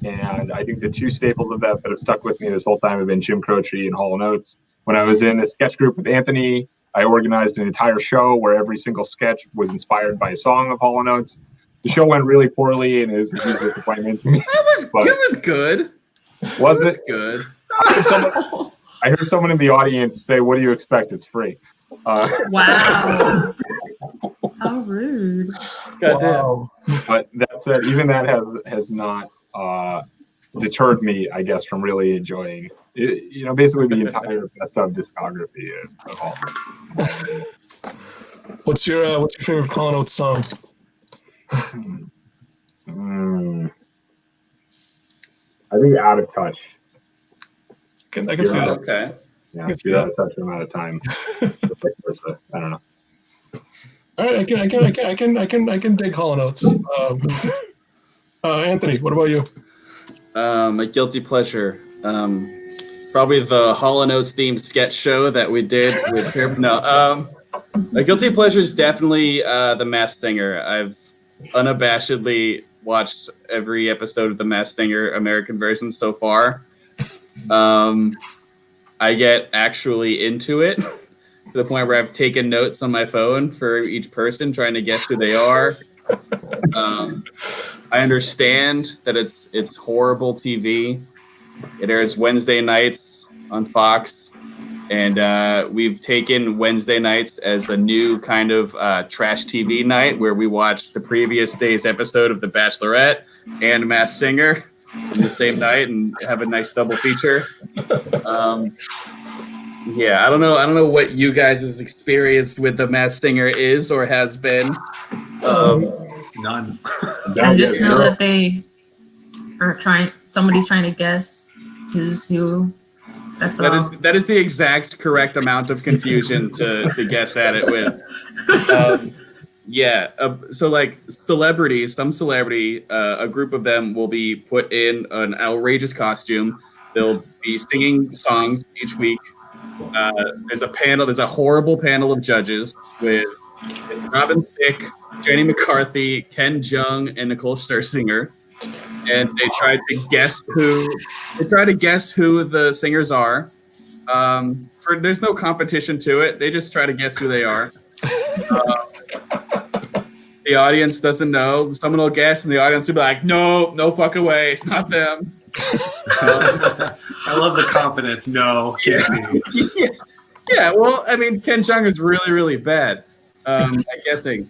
and I think the two staples of that have stuck with me this whole time have been Jim Croce and Hall & Oates. When I was in the sketch group with Anthony, I organized an entire show where every single sketch was inspired by a song of Hall & Oates. The show went really poorly, and it was a huge disappointment to me. It was good. Was it? Good. I heard someone in the audience say, "What do you expect? It's free." Wow. How rude. Wow. But that said, even that has not deterred me, I guess, from really enjoying it, basically the entire best of discography of all. What's your favorite Hall & Oates song? I think Out of Touch. I can see that. Okay. Yeah, you're out of touch amount of time. Just like Versa. I don't know. All right, I can dig Hall & Oates. Anthony, what about you? A guilty pleasure. Probably the Hall & Oates themed sketch show that we did with a guilty pleasure is definitely The Masked Singer. I've unabashedly watched every episode of The Masked Singer American version so far. I get actually into it to the point where I've taken notes on my phone for each person, trying to guess who they are. I understand that it's horrible TV. It airs Wednesday nights on Fox, and we've taken Wednesday nights as a new kind of trash TV night where we watch the previous day's episode of The Bachelorette and Masked Singer on the same night and have a nice double feature. Yeah, I don't know what you guys' experience with The Masked Singer is or has been. None. I just know that they are trying. Somebody's trying to guess who's who. That's all. That is the exact correct amount of confusion to guess at it with. So like celebrities, some celebrity, a group of them will be put in an outrageous costume. They'll be singing songs each week. There's a horrible panel of judges with Robin Thicke, Jenny McCarthy, Ken Jeong, and Nicole Scherzinger, and they try to guess who the singers are. There's no competition to it. They just try to guess who they are. The audience doesn't know. Someone will guess, and the audience will be like, "No fucking way, it's not them." I love the confidence. No, can't be. Yeah, well, I mean, Ken Jeong is really, really bad at guessing.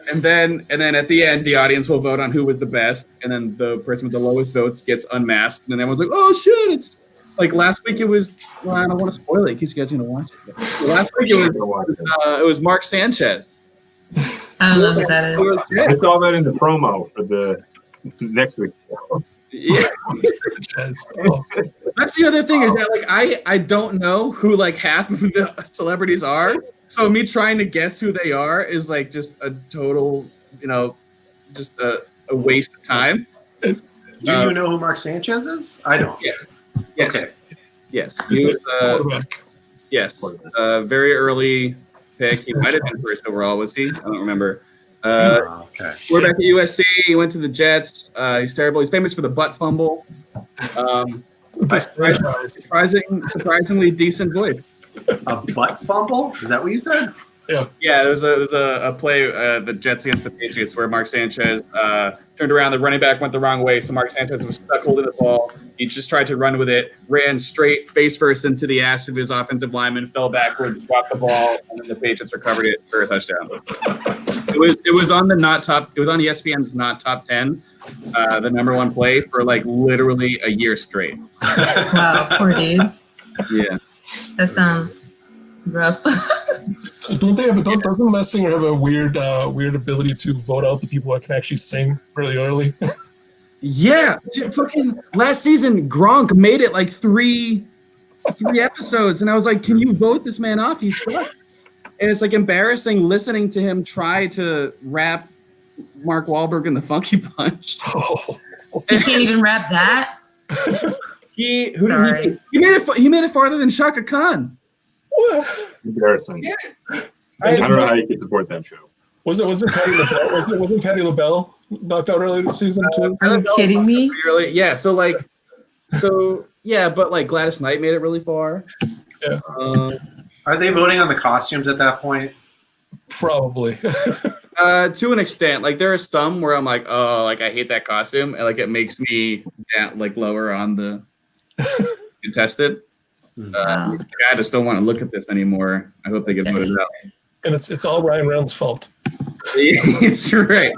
And then at the end, the audience will vote on who was the best, and then the person with the lowest votes gets unmasked, and then everyone's like, "Oh shit!" It's like last week. It was. Well, I don't want to spoil it in case you guys are gonna watch it. But last week it was Mark Sanchez. I don't know who that is. I saw that in the promo for the next week's show. Yeah. That's the other thing is that like I don't know who like half of the celebrities are. So me trying to guess who they are is like just a total, just a waste of time. Do you know who Mark Sanchez is? I don't. Yes. Okay. Yes. He was very early pick. He might have been first overall, was he? I don't remember. Okay. Quarterback at USC. He went to the Jets. He's terrible. He's famous for the butt fumble. Surprisingly decent voice. A butt fumble? Is that what you said? Yeah. Yeah, there was a play, the Jets against the Patriots, where Mark Sanchez turned around. The running back went the wrong way, so Mark Sanchez was stuck holding the ball. He just tried to run with it, ran straight face first into the ass of his offensive lineman, fell backwards, dropped the ball, and then the Patriots recovered it for a touchdown. It was on ESPN's not top 10, the number one play for like literally a year straight. Wow, poor dude. Yeah. That sounds rough. Doesn't the Masked Singer have a weird ability to vote out the people that can actually sing really early? Yeah, fucking last season, Gronk made it like three episodes, and I was like, "Can you vote this man off? He's sucks." And it's like embarrassing listening to him try to rap Mark Wahlberg in the Funky Punch. Oh. You can't even rap that. He made it farther than Shaka Khan. What? Embarrassing. Yeah. I don't know how you can support that show. Wasn't Patty LaBelle? Wasn't Patty LaBelle knocked out earlier this season too? Are you kidding me? Yeah. But like Gladys Knight made it really far. Yeah. Are they voting on the costumes at that point? Probably. To an extent, like there are some where I'm like, oh, like I hate that costume, and like it makes me down, like lower on the contested. I just don't want to look at this anymore. I hope they get voted out. And it's all Ryan Reynolds' fault. It's right.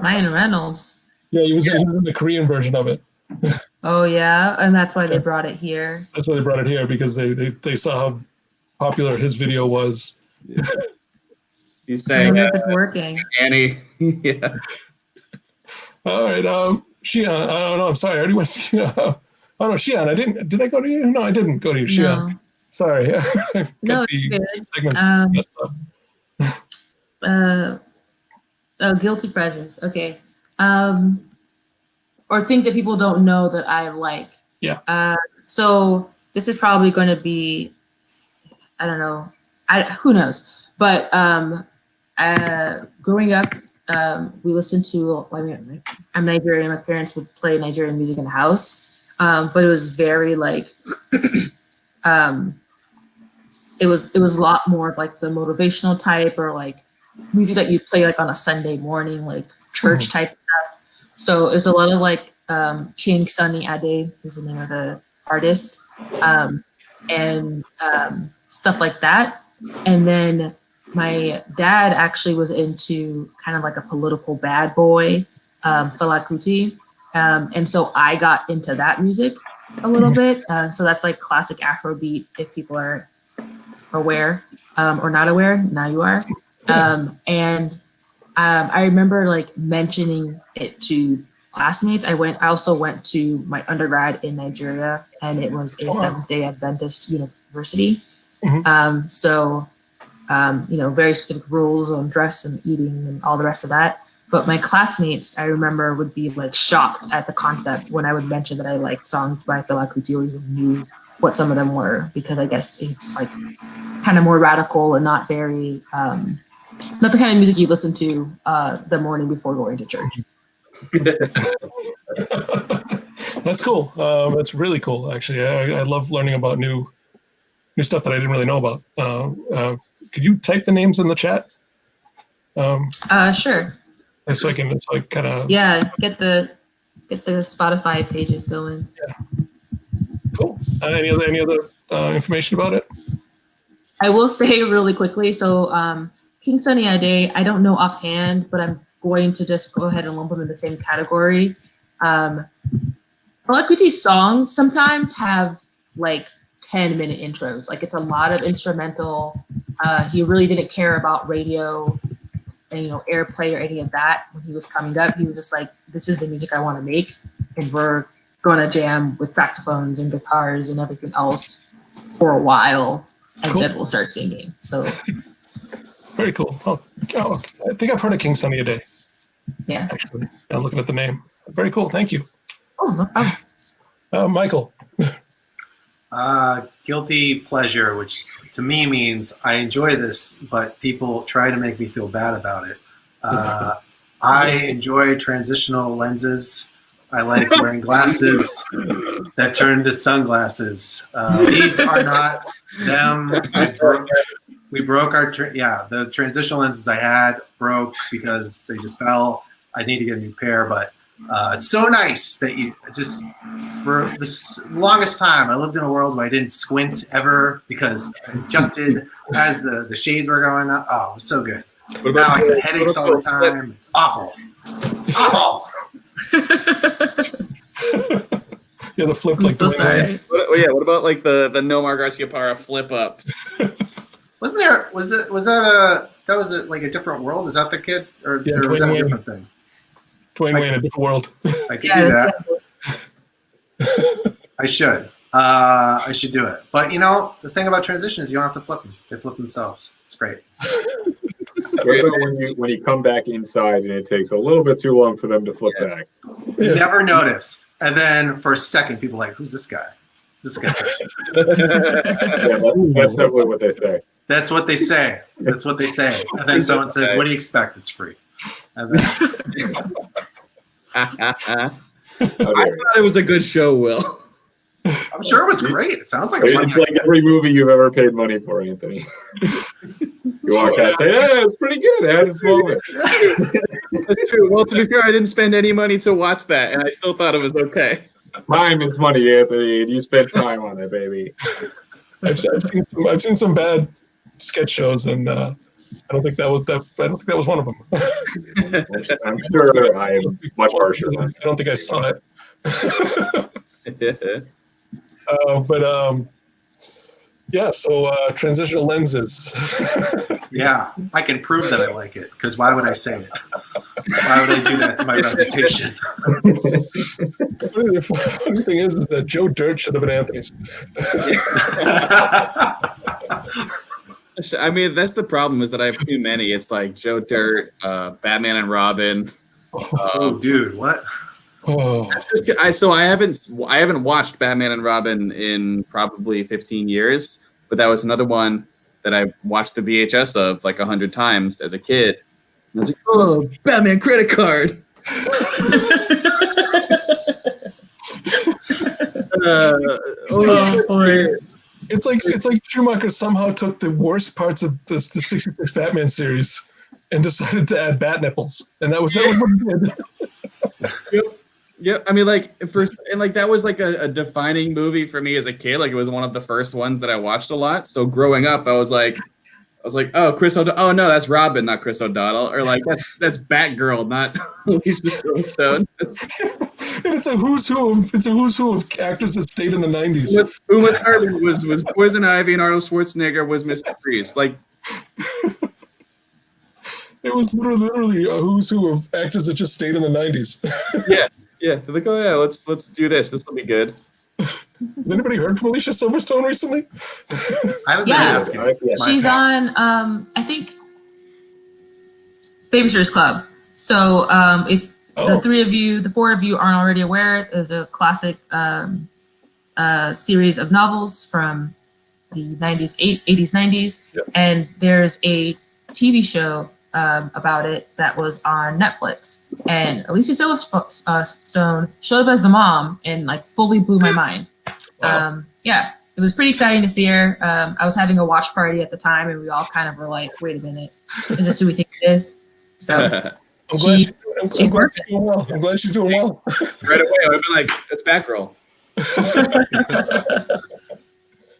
Ryan Reynolds. Yeah, he was in the Korean version of it. Oh yeah, and that's why they brought it here. That's why they brought it here, because they saw how popular his video was. He's saying it's working. Annie. Yeah. All right. Shion. Oh no, I'm sorry. I already went. Oh no, Shion. Did I go to you? No, I didn't go to you, Shion. No. Sorry. No, it's good. Guilty pleasures. Okay. Or things that people don't know that I like. Yeah. So this is probably going to be, I don't know. Who knows? But growing up, we listened to. I'm Nigerian. My parents would play Nigerian music in the house, but it was very like. It was a lot more of like the motivational type, or like music that you play like on a Sunday morning, like church type stuff. So it's a lot of like King Sunny Ade is the name of the artist, and stuff like that. And then my dad actually was into kind of like a political bad boy, Fela Kuti. And so I got into that music a little bit. So that's like classic Afrobeat, if people are aware or not aware. Now you are. And I remember like mentioning it to classmates. I also went to my undergrad in Nigeria, and it was a Seventh-day Adventist university. So, very specific rules on dress and eating and all the rest of that. But my classmates, I remember, would be like shocked at the concept when I would mention that I liked songs by Fela Kuti or even knew what some of them were, because I guess it's like kind of more radical and not very, not the kind of music you listen to the morning before going to church. That's cool. That's really cool, actually. I love learning about new stuff that I didn't really know about. Could you type the names in the chat? Sure. So I can just like kind of get the Spotify pages going. Yeah. Cool. Any other information about it? I will say really quickly. So King Sunny Ade, I don't know offhand, but I'm going to just go ahead and lump them in the same category. Fela Kuti's songs sometimes have like 10-minute intros. Like it's a lot of instrumental. He really didn't care about radio and airplay or any of that when he was coming up. He was just like, this is the music I want to make, and we're gonna jam with saxophones and guitars and everything else for a while, and then we'll start singing. So very cool. Oh, I think I've heard of King Sunny Ade. Yeah. Actually, I'm looking at the name. Very cool. Thank you. Oh, no problem. Michael. Guilty pleasure, which to me means I enjoy this, but people try to make me feel bad about it. I enjoy transitional lenses. I like wearing glasses that turn into sunglasses. These are not them. We broke our, the transitional lenses I had broke because they just fell. I need to get a new pair, but it's so nice that you just, for the longest time, I lived in a world where I didn't squint ever because I adjusted as the shades were going up. Oh, it was so good. Now I get headaches all the time. It's awful. Awful. Yeah, the flip. I'm so sorry. What about like the Nomar Garciaparra flip up? Was that like a different world? Is that the kid, or was that a different thing? Dwayne Wayne, a different world. I could do that. I should. I should do it. But the thing about transition is you don't have to flip them. They flip themselves. It's great. when you come back inside and it takes a little bit too long for them to flip back. Never noticed. And then for a second, people are like, who's this guy? Who's this guy? That's definitely what they say. That's what they say. That's what they say. And then someone says, what do you expect? It's free. And then I thought it was a good show, Will. I'm sure it was great. It sounds like it's like every movie you've ever paid money for, Anthony. You walk out and say, yeah, it's pretty good. It had its moment. That's true. Well, to be fair, I didn't spend any money to watch that, and I still thought it was okay. Time is money, Anthony, and you spent time on it, baby. I've seen some bad sketch shows, and I don't think that was one of them. I'm sure I am much harsher. I don't think I saw it. So transitional lenses. Yeah, I can prove that I like it, because why would I say it? Why would I do that to my reputation? The funny thing is that Joe Dirt should have been Anthony's. I mean, that's the problem, is that I have too many. It's like Joe Dirt, Batman and Robin. Oh, dude, what? Oh. That's just, I haven't watched Batman and Robin in probably 15 years, but that was another one that I watched the VHS of like 100 times as a kid. And I was like, oh, Batman credit card. It's like Schumacher somehow took the worst parts of the 66 Batman series and decided to add bat nipples, and that was what he did. Yep. I mean, like that was like a defining movie for me as a kid. Like it was one of the first ones that I watched a lot. So growing up, I was like, oh, Chris O'Donnell. Oh no, that's Robin, not Chris O'Donnell. Or like that's Batgirl, not Alicia Silverstone. It's a who's who. It's a who's who of actors that stayed in the 90s. Uma Thurman was Poison Ivy, and Arnold Schwarzenegger was Mr. Freeze. Like. It was literally a who's who of actors that just stayed in the 90s. Yeah. They're like, oh yeah, let's do this. This will be good. Has anybody heard from Alicia Silverstone recently? I haven't been asking. She's on, I think, Babysitter's Club. So if the four of you aren't already aware, there's a classic series of novels from the 90s, 80s, 90s, and there's a TV show about it that was on Netflix, and Alicia Silverstone showed up as the mom and like fully blew my mind. Wow. It was pretty exciting to see her. I was having a watch party at the time, and we all kind of were like, "Wait a minute, is this who we think it is?" So I'm glad she's doing well. I'm glad she's doing well. Right away, I've been like, "That's Batgirl."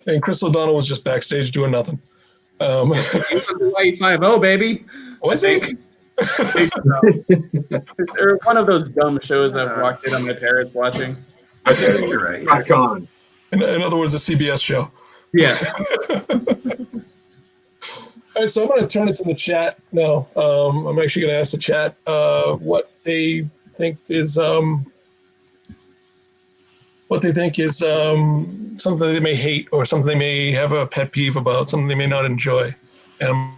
And Chris O'Donnell was just backstage doing nothing. He's on Hawaii 5-0, baby. Was he? They're one of those dumb shows I've walked in on my parents watching. Okay, you're right. Rock on. In other words, a CBS show. Yeah. All right, so I'm going to turn it to the chat now. I'm actually going to ask the chat what they think is something they may hate, or something they may have a pet peeve about, something they may not enjoy. And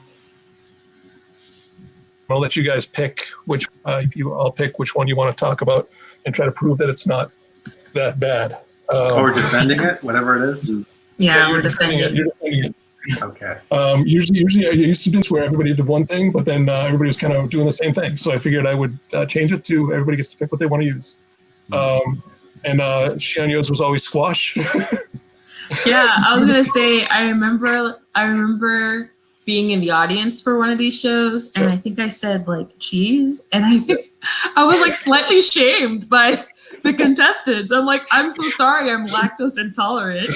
I'll let you guys pick which I'll pick which one you want to talk about and try to prove that it's not that bad. Or defending it, whatever it is. Yeah, we're defending it. You're defending it. Okay. Usually I used to do this where everybody did one thing, but then everybody was kind of doing the same thing. So I figured I would change it to everybody gets to pick what they want to use. And Shion-Yo's was always squash. Yeah, I was gonna say I remember being in the audience for one of these shows, and I think I said like cheese, and I was like slightly shamed by the contestants. I'm like, I'm so sorry, I'm lactose intolerant.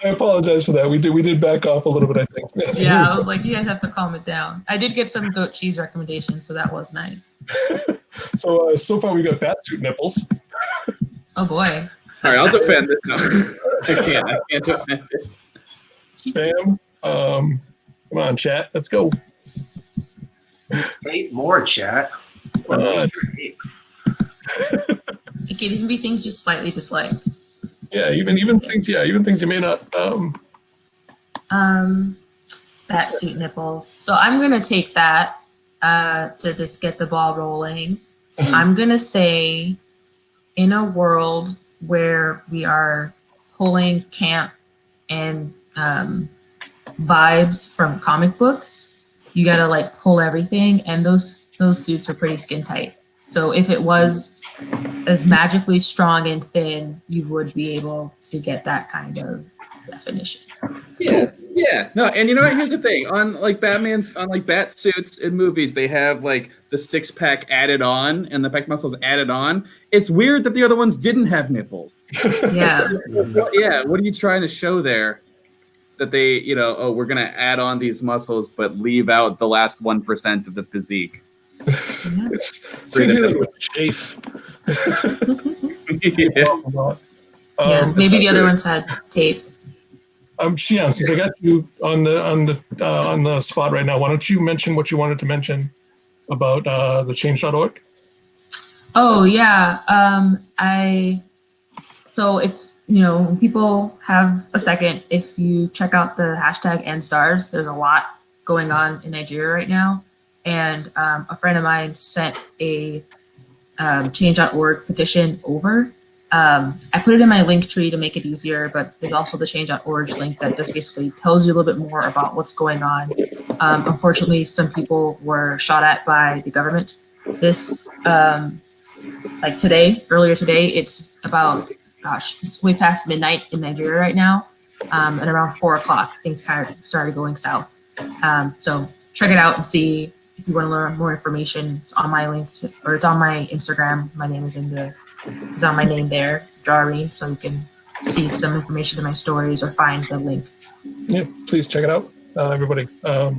I apologize for that. We did back off a little bit, I think. Yeah, I was like, you guys have to calm it down. I did get some goat cheese recommendations, so that was nice. So far we got batsuit nipples. Oh boy. All right, I'll defend it. No, I can't defend it. Spam. Come on, chat. Let's go. Hate more, chat. It could even be things just slightly disliked. Yeah, even things. Yeah, even things you may not. Batsuit nipples. So I'm gonna take that to just get the ball rolling. I'm gonna say, in a world where we are pulling camp and vibes from comic books, you gotta like pull everything, and those suits are pretty skin tight. So if it was as magically strong and thin, you would be able to get that kind of definition. Yeah. No, and you know what? Here's the thing: on like bat suits in movies, they have like the 6-pack added on and the pec muscles added on. It's weird that the other ones didn't have nipples. Yeah. Yeah. What are you trying to show there? That they, we're gonna add on these muscles, but leave out the last 1% of the physique. Chafe. Maybe the other ones had tape. Shion, since I got you on the spot right now, why don't you mention what you wanted to mention about the change.org? Oh yeah. So if people have a second, if you check out the hashtag #EndSARS, there's a lot going on in Nigeria right now. And a friend of mine sent a change.org petition over. I put it in my link tree to make it easier, but there's also the change.org link that just basically tells you a little bit more about what's going on. Unfortunately, some people were shot at by the government. This, earlier today, it's about, it's way past midnight in Nigeria right now. And around 4 o'clock, things kind of started going south. So check it out and see if you want to learn more information. It's on my link or it's on my Instagram. My name is it's on my name there, Jareen, so you can see some information in my stories or find the link. Yeah, please check it out, everybody. I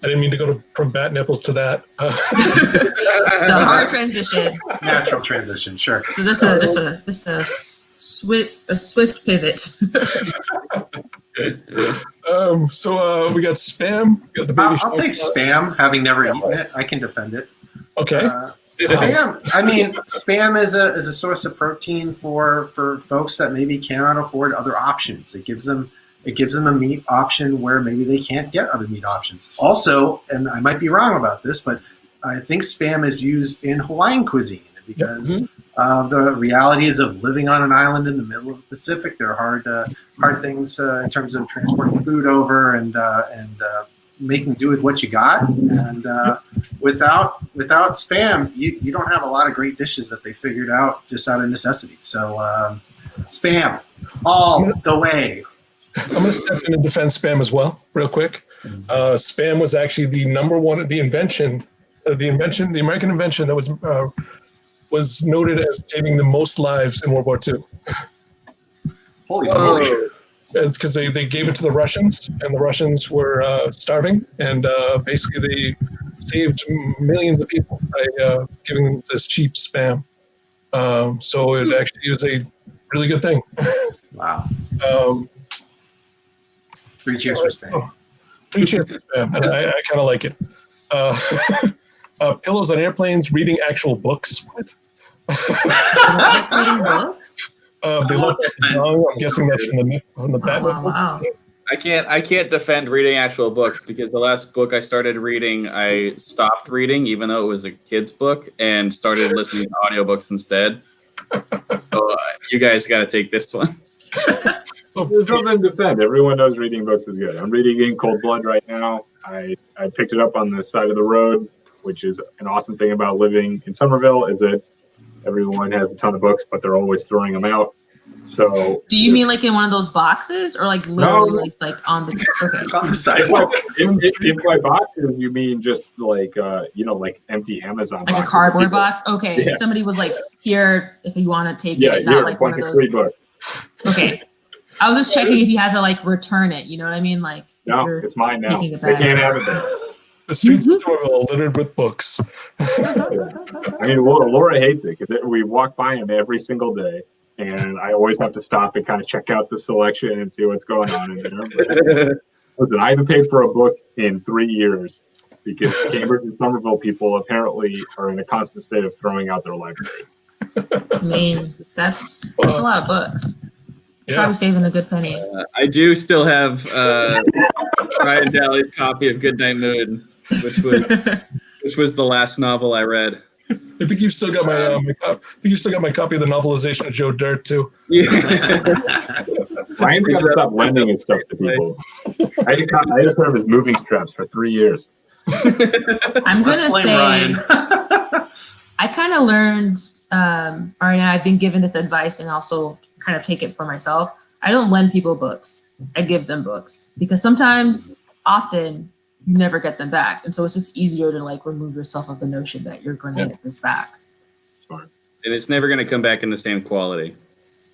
didn't mean to go from bat nipples to that. It's a hard transition. Natural transition, sure. So this a swift pivot. So we got Spam. We got the baby I'll take Spam, having never eaten it. I can defend it. Okay. Spam. I mean, Spam is a source of protein for folks that maybe cannot afford other options. It gives them a meat option where maybe they can't get other meat options. Also, and I might be wrong about this, but I think Spam is used in Hawaiian cuisine because of the realities of living on an island in the middle of the Pacific. There are hard things in terms of transporting food over and making do with what you got. And without Spam, you don't have a lot of great dishes that they figured out just out of necessity. So Spam all the way. I'm going to step in and defend Spam as well, real quick. Spam was actually the number one, the American invention that was noted as saving the most lives in World War II. Holy moly. Because they gave it to the Russians, and the Russians were starving, and basically they saved millions of people by giving them this cheap Spam. So it actually was a really good thing. Wow. 3 cheers for Spam. 3 cheers for Spam, and I kind of like it. Pillows on airplanes, reading actual books. What? Reading books? They look young. I'm guessing that's from the Batman book. Wow. I can't defend reading actual books because the last book I started reading, I stopped reading even though it was a kid's book and started listening to audiobooks instead. So you guys got to take this one. There's nothing to defend. Everyone knows reading books is good. I'm reading In Cold Blood right now. I picked it up on the side of the road, which is an awesome thing about living in Somerville, is that everyone has a ton of books, but they're always throwing them out. So, do you mean like in one of those boxes, or like literally like on the on the sidewalk? If by boxes you mean just like like empty Amazon like boxes a cardboard box? Okay, Yeah. Somebody was like, "Here, if you want to take Yeah, it." you're Not like a bunch one of of those. free books. Okay, I was just checking if you had to like return it. You know what I mean? Like, No, it's mine now. taking They it back. can't have it there. The streets of Somerville are littered with books. I mean, Laura hates it because we walk by him every single day, and I always have to stop and kind of check out the selection and see what's going on in there. But, listen, I haven't paid for a book in 3 years because Cambridge and Somerville people apparently are in a constant state of throwing out their libraries. I mean, that's a lot of books. Yeah. Probably saving a good penny. I do still have Ryan Daly's copy of Goodnight Moon, which was the last novel I read. I think you've still got my copy of the novelization of Joe Dirt too. Yeah. Ryan's got to stop lending his stuff to people. I had a pair of his moving straps for 3 years. I'm gonna blame say Ryan. I kind of learned, or I've been given this advice and also kind of take it for myself. I don't lend people books. I give them books because often you never get them back, and so it's just easier to like remove yourself of the notion that you're going to get this back. Smart. And it's never going to come back in the same quality.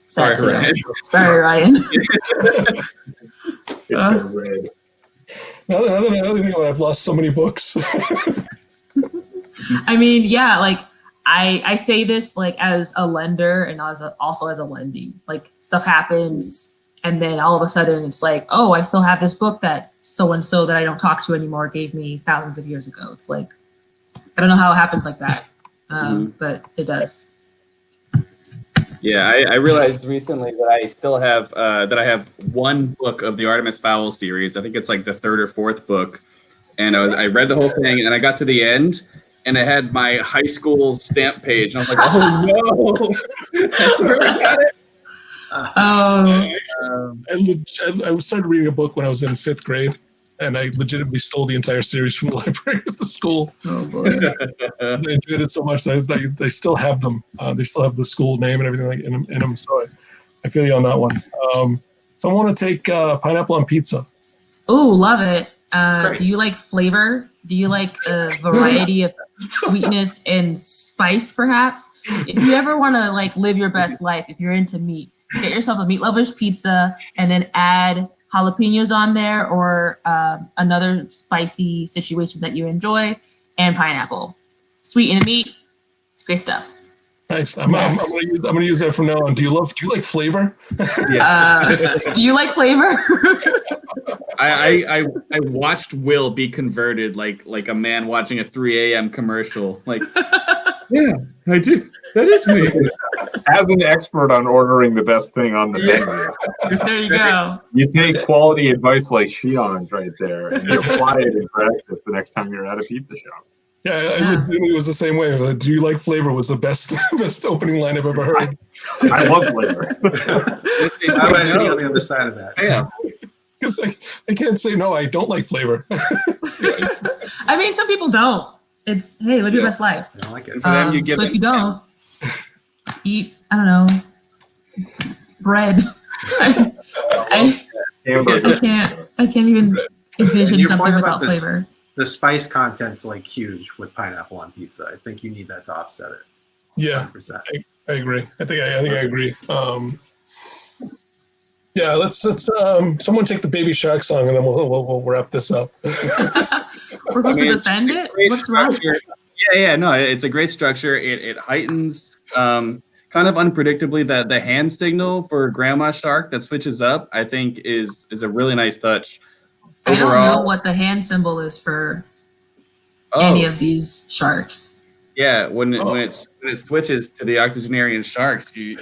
Sorry, That's Ryan. Sorry, Ryan. It's been red. Another thing when I've lost so many books. I mean, yeah, like I say this like as a lender and also as a lending. Like stuff happens and then all of a sudden it's like, oh, I still have this book that so-and-so that I don't talk to anymore gave me thousands of years ago. It's like, I don't know how it happens like that, but it does. Yeah, I realized recently that I still have I have one book of the Artemis Fowl series. I think it's like the 3rd or 4th book, and I read the whole thing, and I got to the end, and I had my high school stamp page, and I was like, oh no, I swear I got it. I started reading a book when I was in 5th grade, and I legitimately stole the entire series from the library of the school. Oh boy! I enjoyed it so much that they still have them. They still have the school name and everything in them. So I feel you on that one. So I want to take pineapple on pizza. Oh, love it. Do you like flavor? Do you like a variety of sweetness and spice, perhaps? If you ever want to like live your best life, if you're into meat, get yourself a meat lover's pizza and then add jalapenos on there or another spicy situation that you enjoy, and pineapple. Sweeten the meat. It's great stuff. Nice. I'm gonna use that from now on. Do you like flavor? Do you like flavor? I watched Will be converted like a man watching a 3 a.m. commercial. Like, yeah, I do. That is me. As an expert on ordering the best thing on the menu. There you go. You take quality advice like Shion's right there, and you apply it in practice the next time you're at a pizza shop. Yeah, it was the same way. Do you like flavor was the best opening line I've ever heard. I love flavor. I might be on the other side of that. Yeah. Because I can't say no, I don't like flavor. I mean, some people don't. It's, hey, live your best life. I don't like it. For them, you give so them if you don't, eat, I don't know, bread. I can't even envision something without flavor. The spice content's like huge with pineapple on pizza. I think you need that to offset it. Yeah, I agree. I think I agree. Yeah, let's someone take the Baby Shark song and then we'll wrap this up. We're supposed to defend it? What's wrong? Yeah, no, it's a great structure. It heightens kind of unpredictably the hand signal for Grandma Shark that switches up. I think is a really nice touch. I don't know what the hand symbol is for any of these sharks. Yeah, when it switches to the octogenarian sharks, you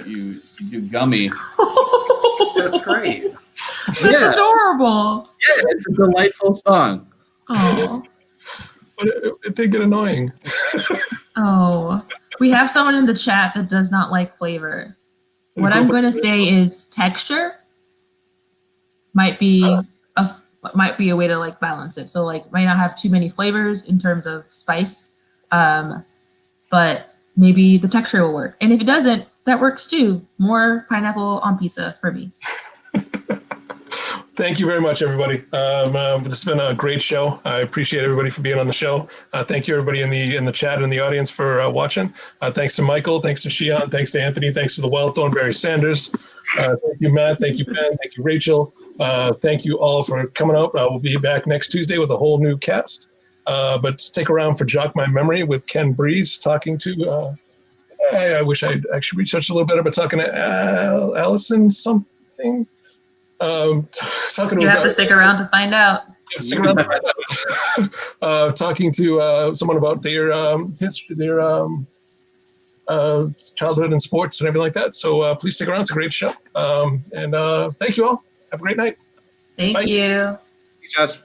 do gummy. That's great. That's adorable. Yeah, it's a delightful song. Oh. But it did get annoying. Oh. We have someone in the chat that does not like flavor. What I'm going to say is texture might be a way to like balance it. So like might not have too many flavors in terms of spice, but maybe the texture will work. And if it doesn't, that works too. More pineapple on pizza for me. Thank you very much, everybody. This has been a great show. I appreciate everybody for being on the show. Thank you, everybody in the chat and in the audience for watching. Thanks to Michael. Thanks to Shion. Thanks to Anthony. Thanks to the Wild Thornberry Sanders. Thank you, Matt. Thank you, Ben. Thank you, Rachel. Thank you all for coming out. We'll be back next Tuesday with a whole new cast. But stick around for Jog My Memory with Ken Breeze talking to, I wish I'd actually researched a little better, but talking to Allison something. You have to stick around to find out. Stick around to find out. Talking to someone about their history, their childhood and sports and everything like that. So please stick around. It's a great show. And thank you all. Have a great night. Thank you. Thanks, Josh.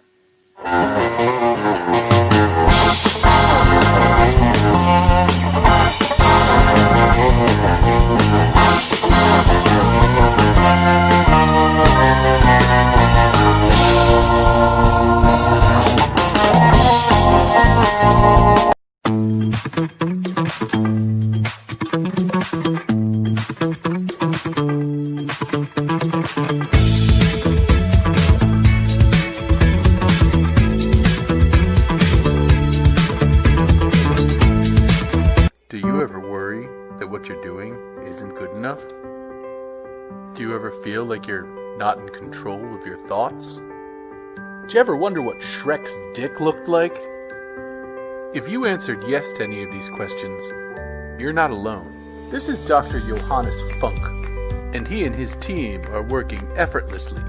Do you ever worry that what you're doing isn't good enough? Do you ever feel like you're not in control of your thoughts? Did you ever wonder what Shrek's dick looked like? If you answered yes to any of these questions, you're not alone. This is Dr. Johannes Funk, and he and his team are working effortlessly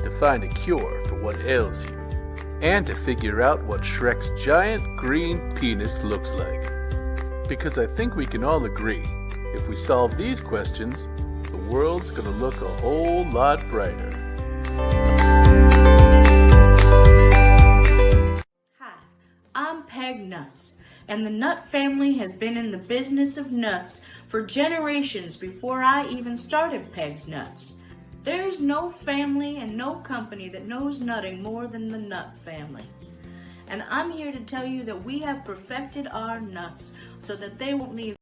to find a cure for what ails you, and to figure out what Shrek's giant green penis looks like. Because I think we can all agree, if we solve these questions, the world's gonna look a whole lot brighter. Hi, I'm Peg Nuts, and the Nut family has been in the business of nuts for generations before I even started Peg's Nuts. There's no family and no company that knows nutting more than the Nut family. And I'm here to tell you that we have perfected our nuts so that they won't leave